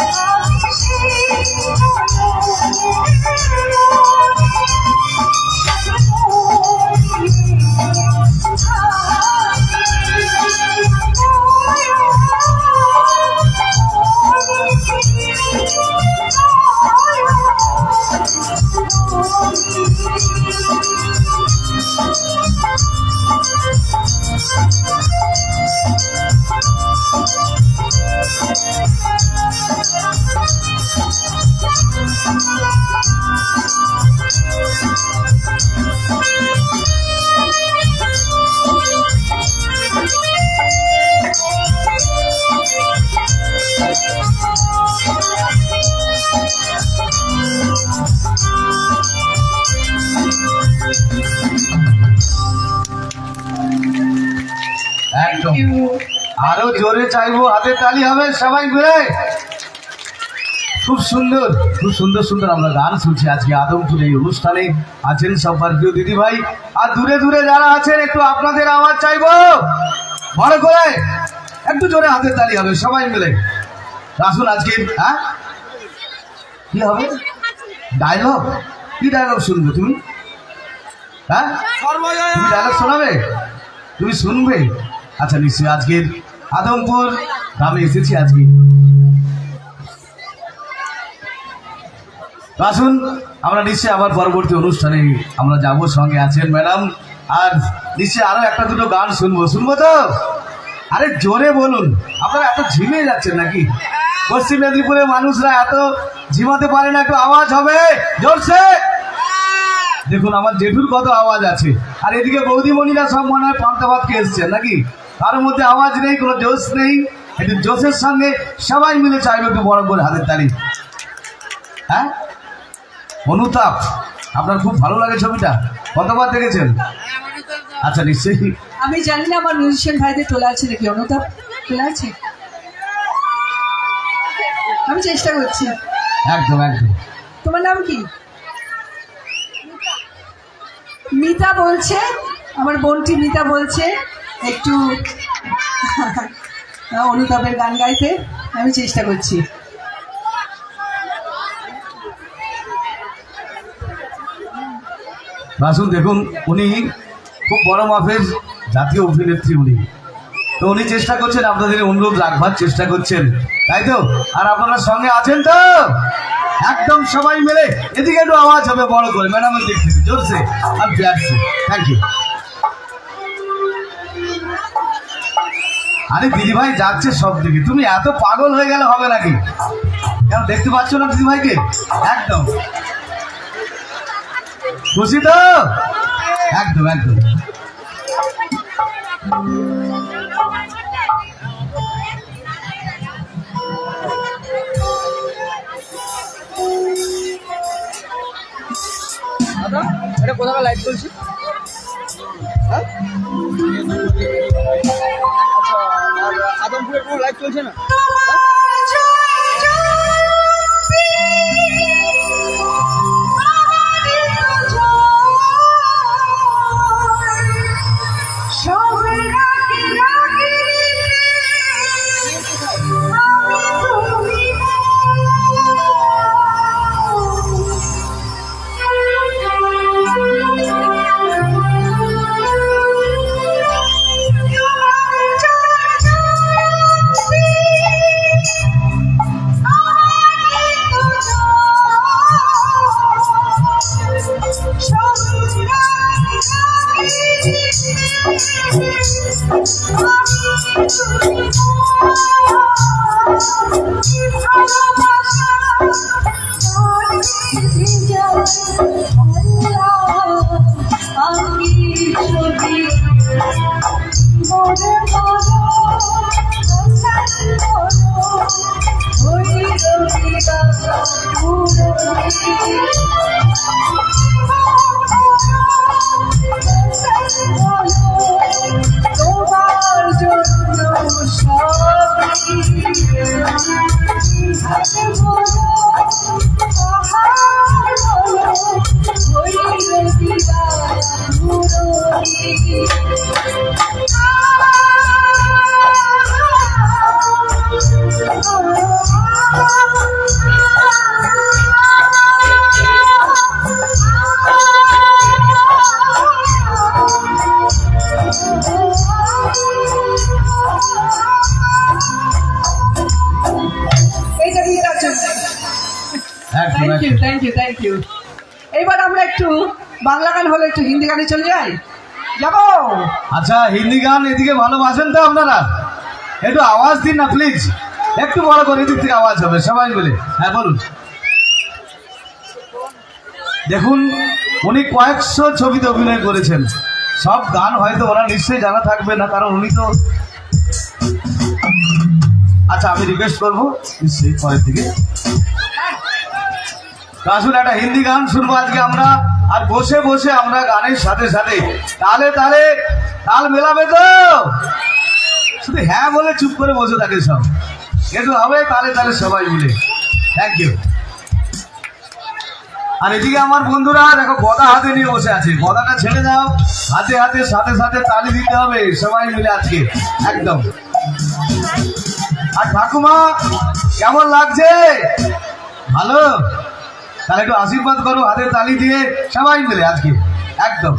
Speaker 3: Oh
Speaker 2: একদম
Speaker 3: ইউ।
Speaker 2: আরো জোরে চাইবো, হাতে তালি হবে সবাই মিলে। খুব সুন্দর, খুব সুন্দর সুন্দর আমরা গান শুনছি আজকে আদমপুর এই অনুষ্ঠানে। আছেন সব প্রিয় দিদি ভাই, আর দূরে দূরে যারা আছেন একটু আপনাদের আওয়াজ চাইবো বড় করে, একটু জোরে হাতে তালি হবে সবাই মিলে। আসুন আজকে, হ্যাঁ কি হবে ডায়লগ, কি ডায়লগ শুনবে তুমি? হ্যাঁ তুমি ডায়লগ শোনাবে, তুমি শুনবে? আচ্ছা নিশ্চয়ই আজকের আদমপুর গ্রামে এসেছি আজকে। তো আসুন আমরা নিশ্চয়ই আবার পরবর্তী অনুষ্ঠানে আমরা যাব, সঙ্গে আছেন ম্যাডাম, আর নিশ্চয়ই আরো একটা দুটো গান শুনবো। শুনবো তো? আরে জোরে বলুন, আপনারা এত ঝিমিয়ে যাচ্ছেন নাকি? পশ্চিম মেদিনীপুরের মানুষরা এত ঝিমাতে পারে না, একটু আওয়াজ হবে জোরসে। দেখুন আমার জেঠুর কত আওয়াজ আছে, আর এদিকে বৌদিমণিরা সব মনে হয় পান্তা ভাত খেয়ে এসছেন নাকি? কারোর মধ্যে আওয়াজ নেই, কোনো জোশ নেই। একটু জোশের সঙ্গে সবাই মিলে চাইবে একটু বড় করে হাতের তালি। হ্যাঁ অনুতাপ, আপনার খুব ভালো লাগে ছবিটা, কতবার দেখেছেন? আচ্ছা নিশ্চয়ই।
Speaker 3: আমি জানি না আমার মিউজিশিয়ান ভাইদের তোলা আছে নাকি, অনুতাপ তোলা আছে? আমি চেষ্টা করছি।
Speaker 2: একদম একদম।
Speaker 3: তোমার নাম কি? মিতা বলছে, আমার বোনটি মিতা বলছে একটু অনুতাপের গান গাইতে। আমি চেষ্টা করছি।
Speaker 2: আসুন দেখুন, উনি খুব বড় মাপের জাতীয় অভিনেত্রী উনি, তো উনি চেষ্টা করছেন আপনাদের অনুরোধ রাখবার চেষ্টা করছেন, তাই তো? আর আপনারা সঙ্গে আছেন তো একদম সবাই মিলে? এদিকে একটু আওয়াজ হবে বড় করে ম্যাডামের দিক থেকে, জোরসে আর প্যারসে। Thank you. আরে দিদিভাই যাচ্ছে সব দিকে, তুমি এত পাগল হয়ে গেলে হবে নাকি? কেন দেখতে পাচ্ছ না দিদিভাইকে? একদম খুশি তো? একদম একদম।
Speaker 5: এটা কোথাও লাইট চলছে? আচ্ছা, আর আদমপুরের কোনো লাইট চলছে না?
Speaker 3: Thank you. এইবার আমরা একটু বাংলা গান হলে একটু হিন্দি গানে চলে যাই, যাবো?
Speaker 2: আচ্ছা হিন্দি গান এদিকে ভালোবাসেন তো আপনারা? একটু আওয়াজ দিন না প্লিজ, একটু বড় করে এদিক থেকে আওয়াজ হবে সবাই মিলে। হ্যাঁ বলুন। দেখুন উনি কয়েকশো ছবিতে অভিনয় করেছেন, সব গান হয়তো ওনার নিশ্চয়ই জানা থাকবে না, কারণ উনি তো। আচ্ছা আমি রিকোয়েস্ট করবো নিশ্চয়ই পরের দিকে আসুন একটা হিন্দি গান শুনবো আজকে আমরা, আর বসে বসে আমরা গানের সাথে সাথে তালে তালে তাল মেলাবে তো? শুধু হ্যাঁ বলে চুপ করে বসে থাকে সব। একটু হবে তালে তালে সবাই মিলে। Thank you. আর এদিকে আমার বন্ধুরা দেখো গদা হাতে নিয়ে বসে আছে, গদাটা ছেড়ে দাও, হাতে হাতে সাথে সাথে তালি দিতে হবে সবাই মিলে আজকে একদম। আর ঠাকুমা কেমন লাগছে? ভালো? তাহলে একটু আশীর্বাদ করো হাতে তালি দিয়ে সবাই মিলে আজকে একদম।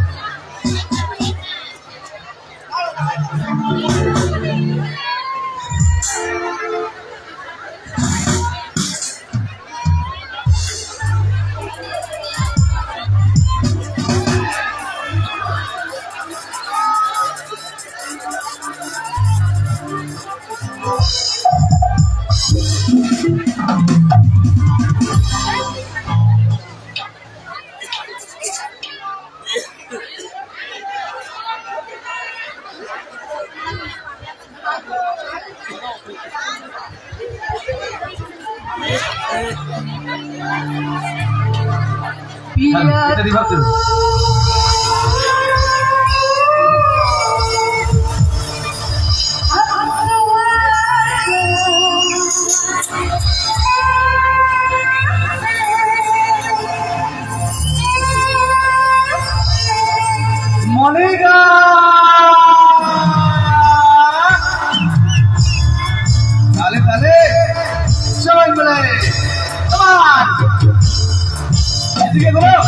Speaker 2: এটা রিভাব দেবে। মনিকা তালে তালে সবাই মিলে এদিকে বলো।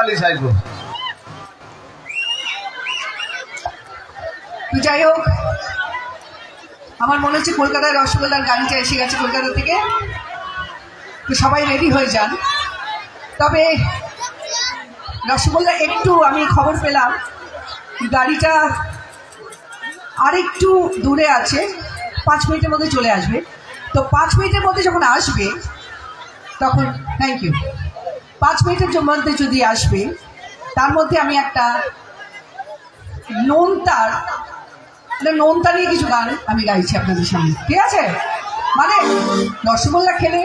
Speaker 2: তালি চাইবো।
Speaker 3: তো যাই হোক, আমার মনে হচ্ছে কলকাতায় রসগোল্লার গাড়িটা এসে গেছে কলকাতা থেকে। তো সবাই রেডি হয়ে যান। তবে রসগোল্লা একটু আমি খবর পেলাম গাড়িটা আরেকটু দূরে আছে, 5 মিনিটের মধ্যে চলে আসবে। তো 5 মিনিটের মধ্যে যখন আসবে তখন থ্যাংক ইউ 5 মিনিটের মধ্যে যদি আসবে, তার মধ্যে আমি একটা নোনতা নিয়ে কিছু গান আমি গাইছি আপনাদের সামনে, ঠিক আছে? মানে রসগোল্লা খেলে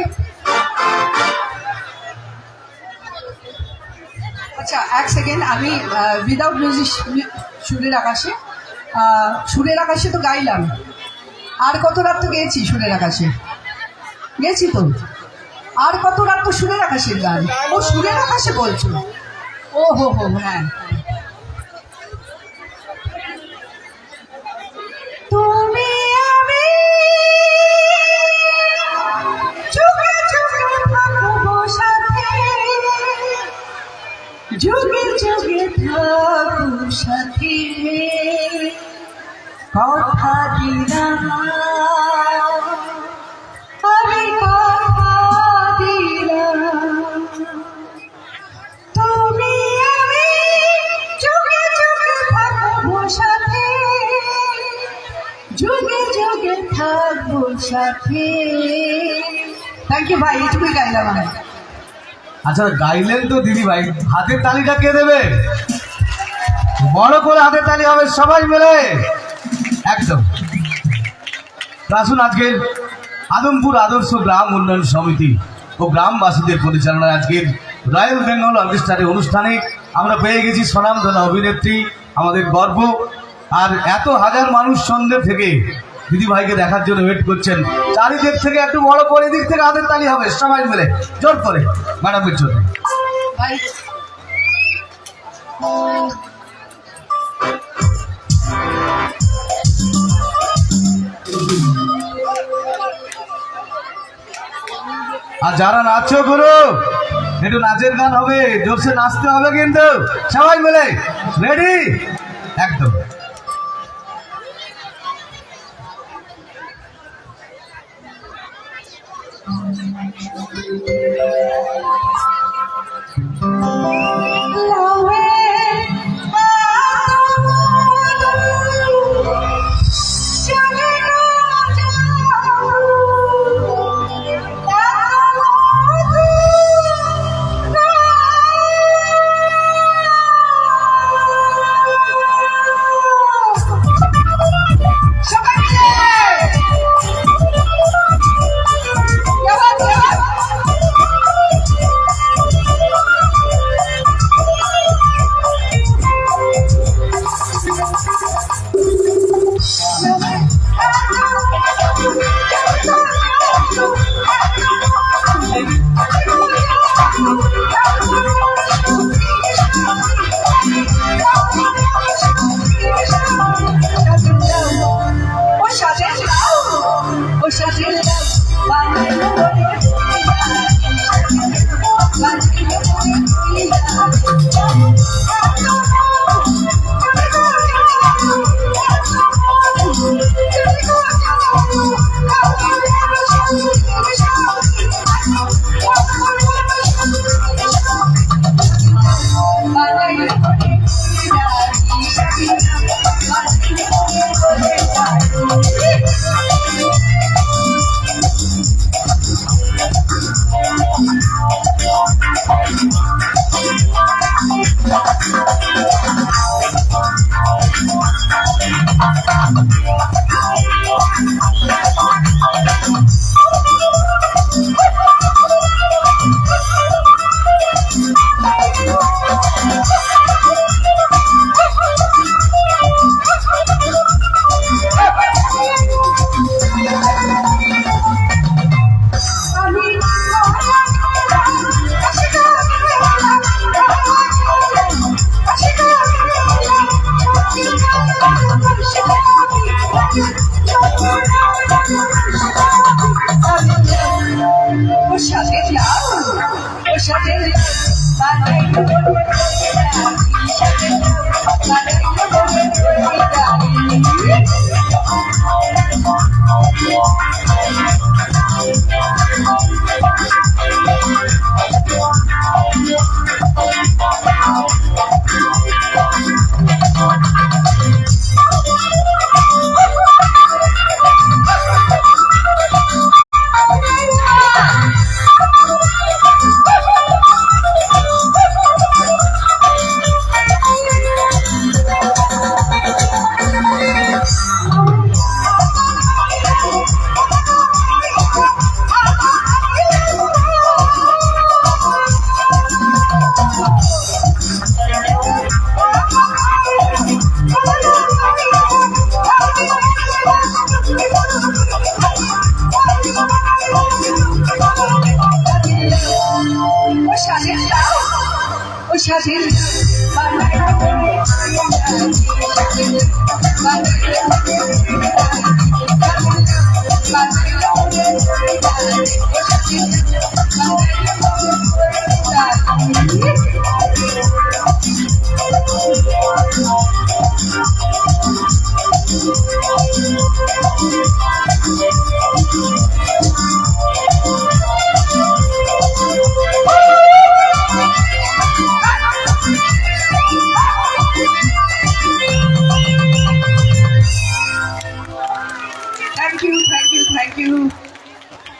Speaker 3: আচ্ছা 1 সেকেন্ড, আমি উইদাউট মিউজিক সুরের আকাশে তো গাইলাম। আর কত রাত তো গেয়েছি সুরের আকাশে, গেছি তো। আর কত রাত তো সুরের আকাশের গান। ও সুরের আকাশে বলছো? ও হো হো, হ্যাঁ। তুমি আমি যুগে যুগে থাকবো সাথে, যুগে যুগে থাকবো সাথে, কথা দিলাম আমি, কথা দিলাম। তুমি আমি যুগে যুগে থাকবো সাথে, যুগে যুগে থাকবো সাথে। থ্যাংক ইউ ভাই, এটুকুই গাইলাম আমি।
Speaker 2: আচ্ছা গাইলেন তো দিদি ভাই, হাতের তালিটা কে দেবে? বড় করে হাতের তালি হবে সবাই মিলে, একদম। আসুন, আজকের আদমপুর আদর্শ গ্রাম উন্নয়ন সমিতি ও গ্রামবাসীদের পরিচালনায় আজকের রয়্যাল বেঙ্গল অর্কেস্ট্রার অনুষ্ঠানে আমরা পেয়ে গেছি স্বনামধন্য অভিনেত্রী, আমাদের গর্ব। আর এত হাজার মানুষ সন্ধ্যে থেকে দিদি ভাইকে দেখার জন্য ওয়েট করছেন। চারিদিক থেকে একটু বড় করে দিক থেকে হাতের তালি হবে সবাই মিলে জোর করে ম্যাডামের জন্য।
Speaker 3: ভাই
Speaker 2: আর যারা নাচছো গুরু, একটু নাচের গান হবে, জোরসে নাচতে হবে কিন্তু সবাই মিলে। রেডি? একদম।
Speaker 3: ওর সাথে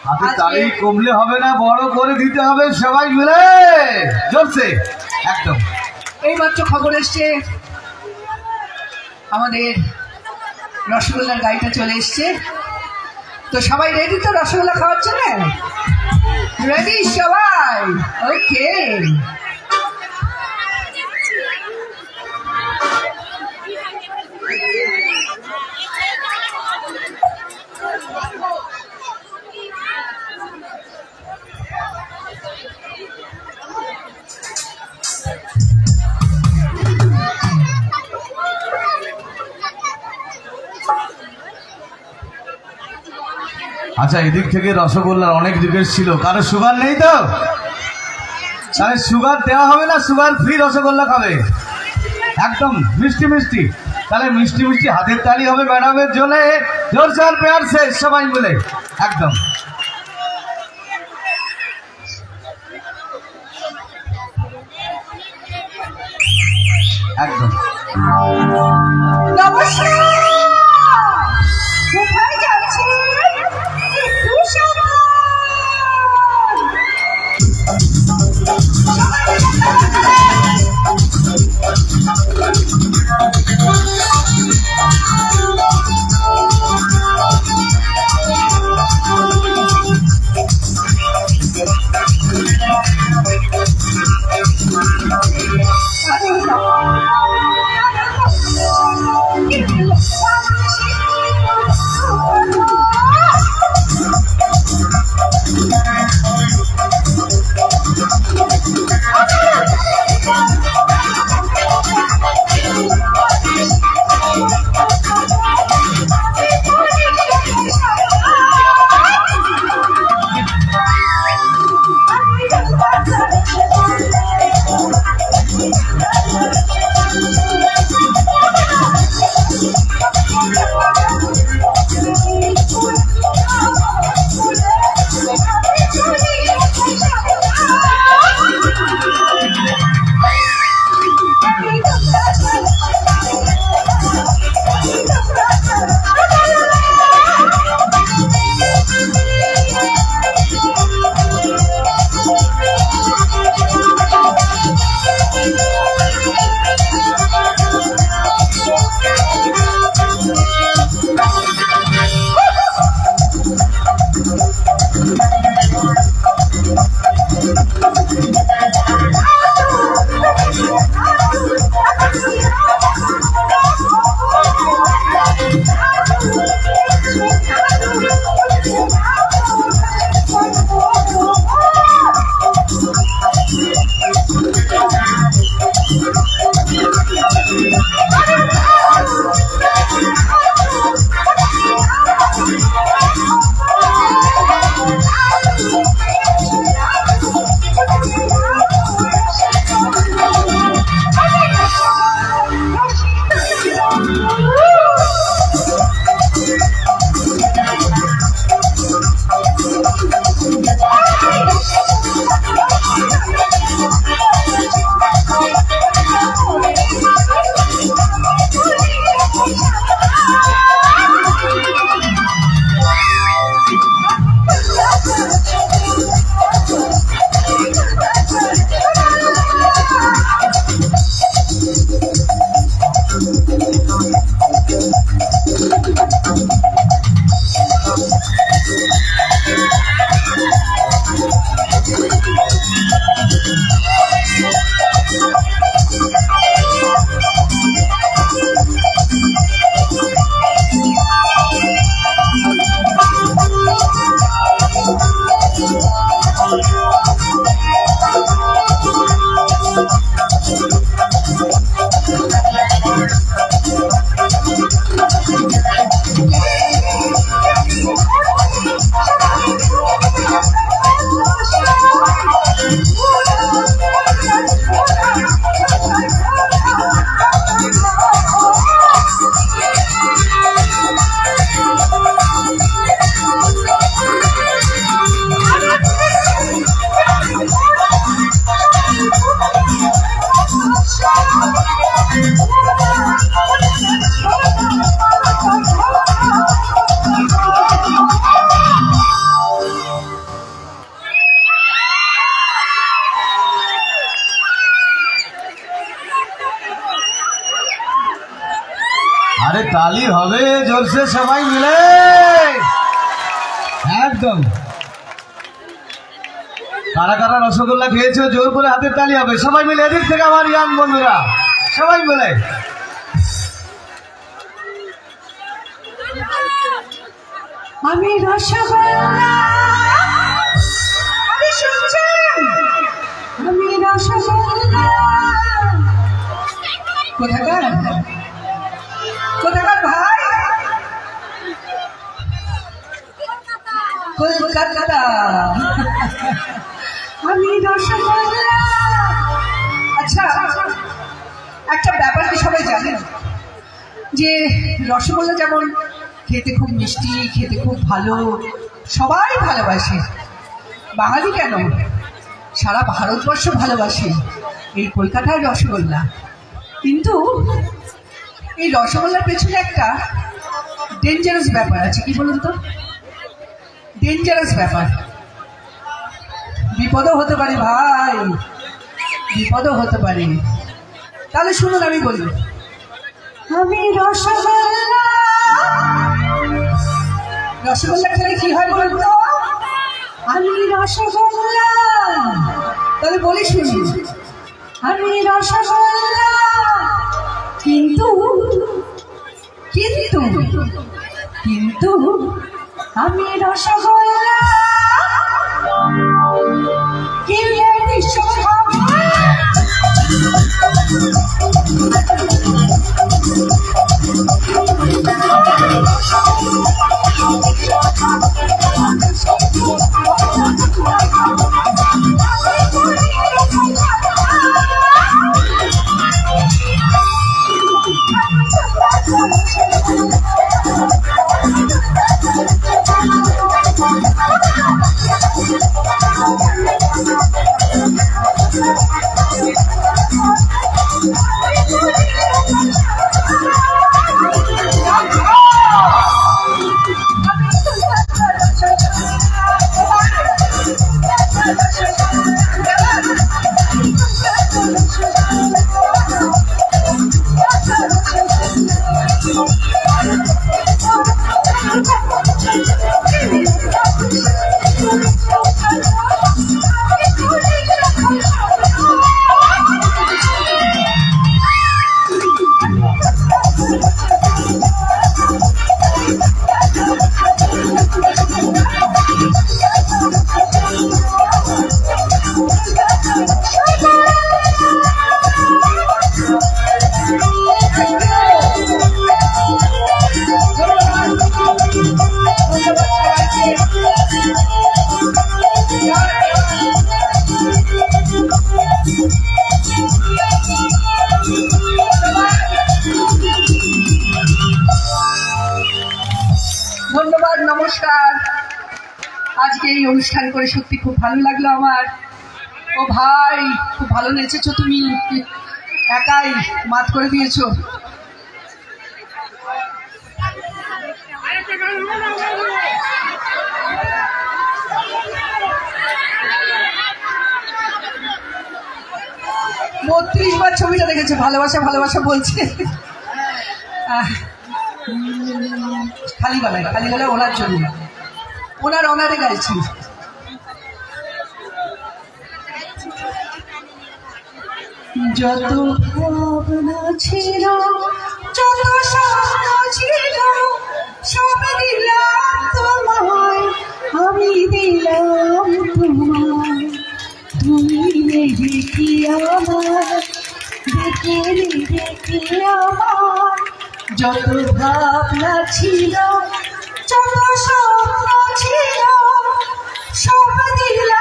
Speaker 2: হাতে তালি কমলে হবে না, বড় করে দিতে হবে সবাই মিলে জোরছে একদম।
Speaker 3: এইমাত্র খবর এসছে আমাদের রসগোল্লার গাড়িটা চলে এসছে, তো সবাই রেডি তো রসগোল্লা খাওয়ার জন্য? রেডি সবাই? ওকে।
Speaker 2: আচ্ছা, এদিক থেকে রসগোল্লার অনেক রিকোয়েস্ট ছিল, কারো সুগার নেই তো? তাহলে সুগার দেওয়া হবে না, সুগার ফ্রি রসগোল্লা খাবে একদম মিষ্টি মিষ্টি। তাহলে মিষ্টি মিষ্টি হাতের তালি হবে ম্যাডামের জন্য, জোরদার পেয়ার শেষ সবাই মিলে একদম। একদম
Speaker 3: কোথায় যাচ্ছে?
Speaker 2: আরে তালি হবে জোরসে সবাই মিলে একদম। কারা কারা রসগোল্লা খেয়েছো জোর করে হাতের তালি হবে সবাই মিলে, এদিক থেকে আমার ইয়াং বন্ধুরা সবাই মিলে।
Speaker 3: আমি রসগোল্লা, আমি শুনছেন, আমি রসগোল্লা। কোথাকার কোথাকার ভাই? কলকাতা। আমি রসগোল্লা। আচ্ছা, একটা ব্যাপার কি সবাই জানেন যে রসগোল্লা যেমন খেতে খুব মিষ্টি, খেতে খুব ভালো, সবাই ভালোবাসে, বাঙালি কেন সারা ভারতবর্ষ ভালোবাসে এই কলকাতার রসগোল্লা। কিন্তু এই রসগোল্লার পেছনে একটা ডেঞ্জারাস ব্যাপার আছে, কি বলুন তো? ডেঞ্জারাস ব্যাপার, বিপদও হতে পারে ভাই, বিপদও হতে পারে। তাহলে শুনুন আমি বলি, আমি রসগোল্লা। রসগোল্লা খেলে কি হয় বলুন তো? আমি রসগোল্লা। তাহলে বলি শুনি, আমি রসগোল্লা। কিন্তু কিন্তু কিন্তু আমি রসগোল্লা কিনলে ভীষণ ধন্যবাদ, নমস্কার। আজকে এই অনুষ্ঠান করে সত্যি খুব ভালো লাগলো আমার। ও ভাই, খুব ভালো নেচেছো তুমি, একাই মাত করে দিয়েছো। বার ছবিটা দেখেছে, ভালোবাসা ভালোবাসা বলছে। খালি গলায় ওনার জন্য, ওনার অনারে গাইছি। যত ভাবনা ছিল, যত স্বপ্ন ছিল, সব দিলাম তোমায়, আমি দিলাম তোমায়। তুমি দেখি আমার, দেখি আমার, যত ভাবনা ছিল, যত স্বপ্ন ছিল, সব দিলাম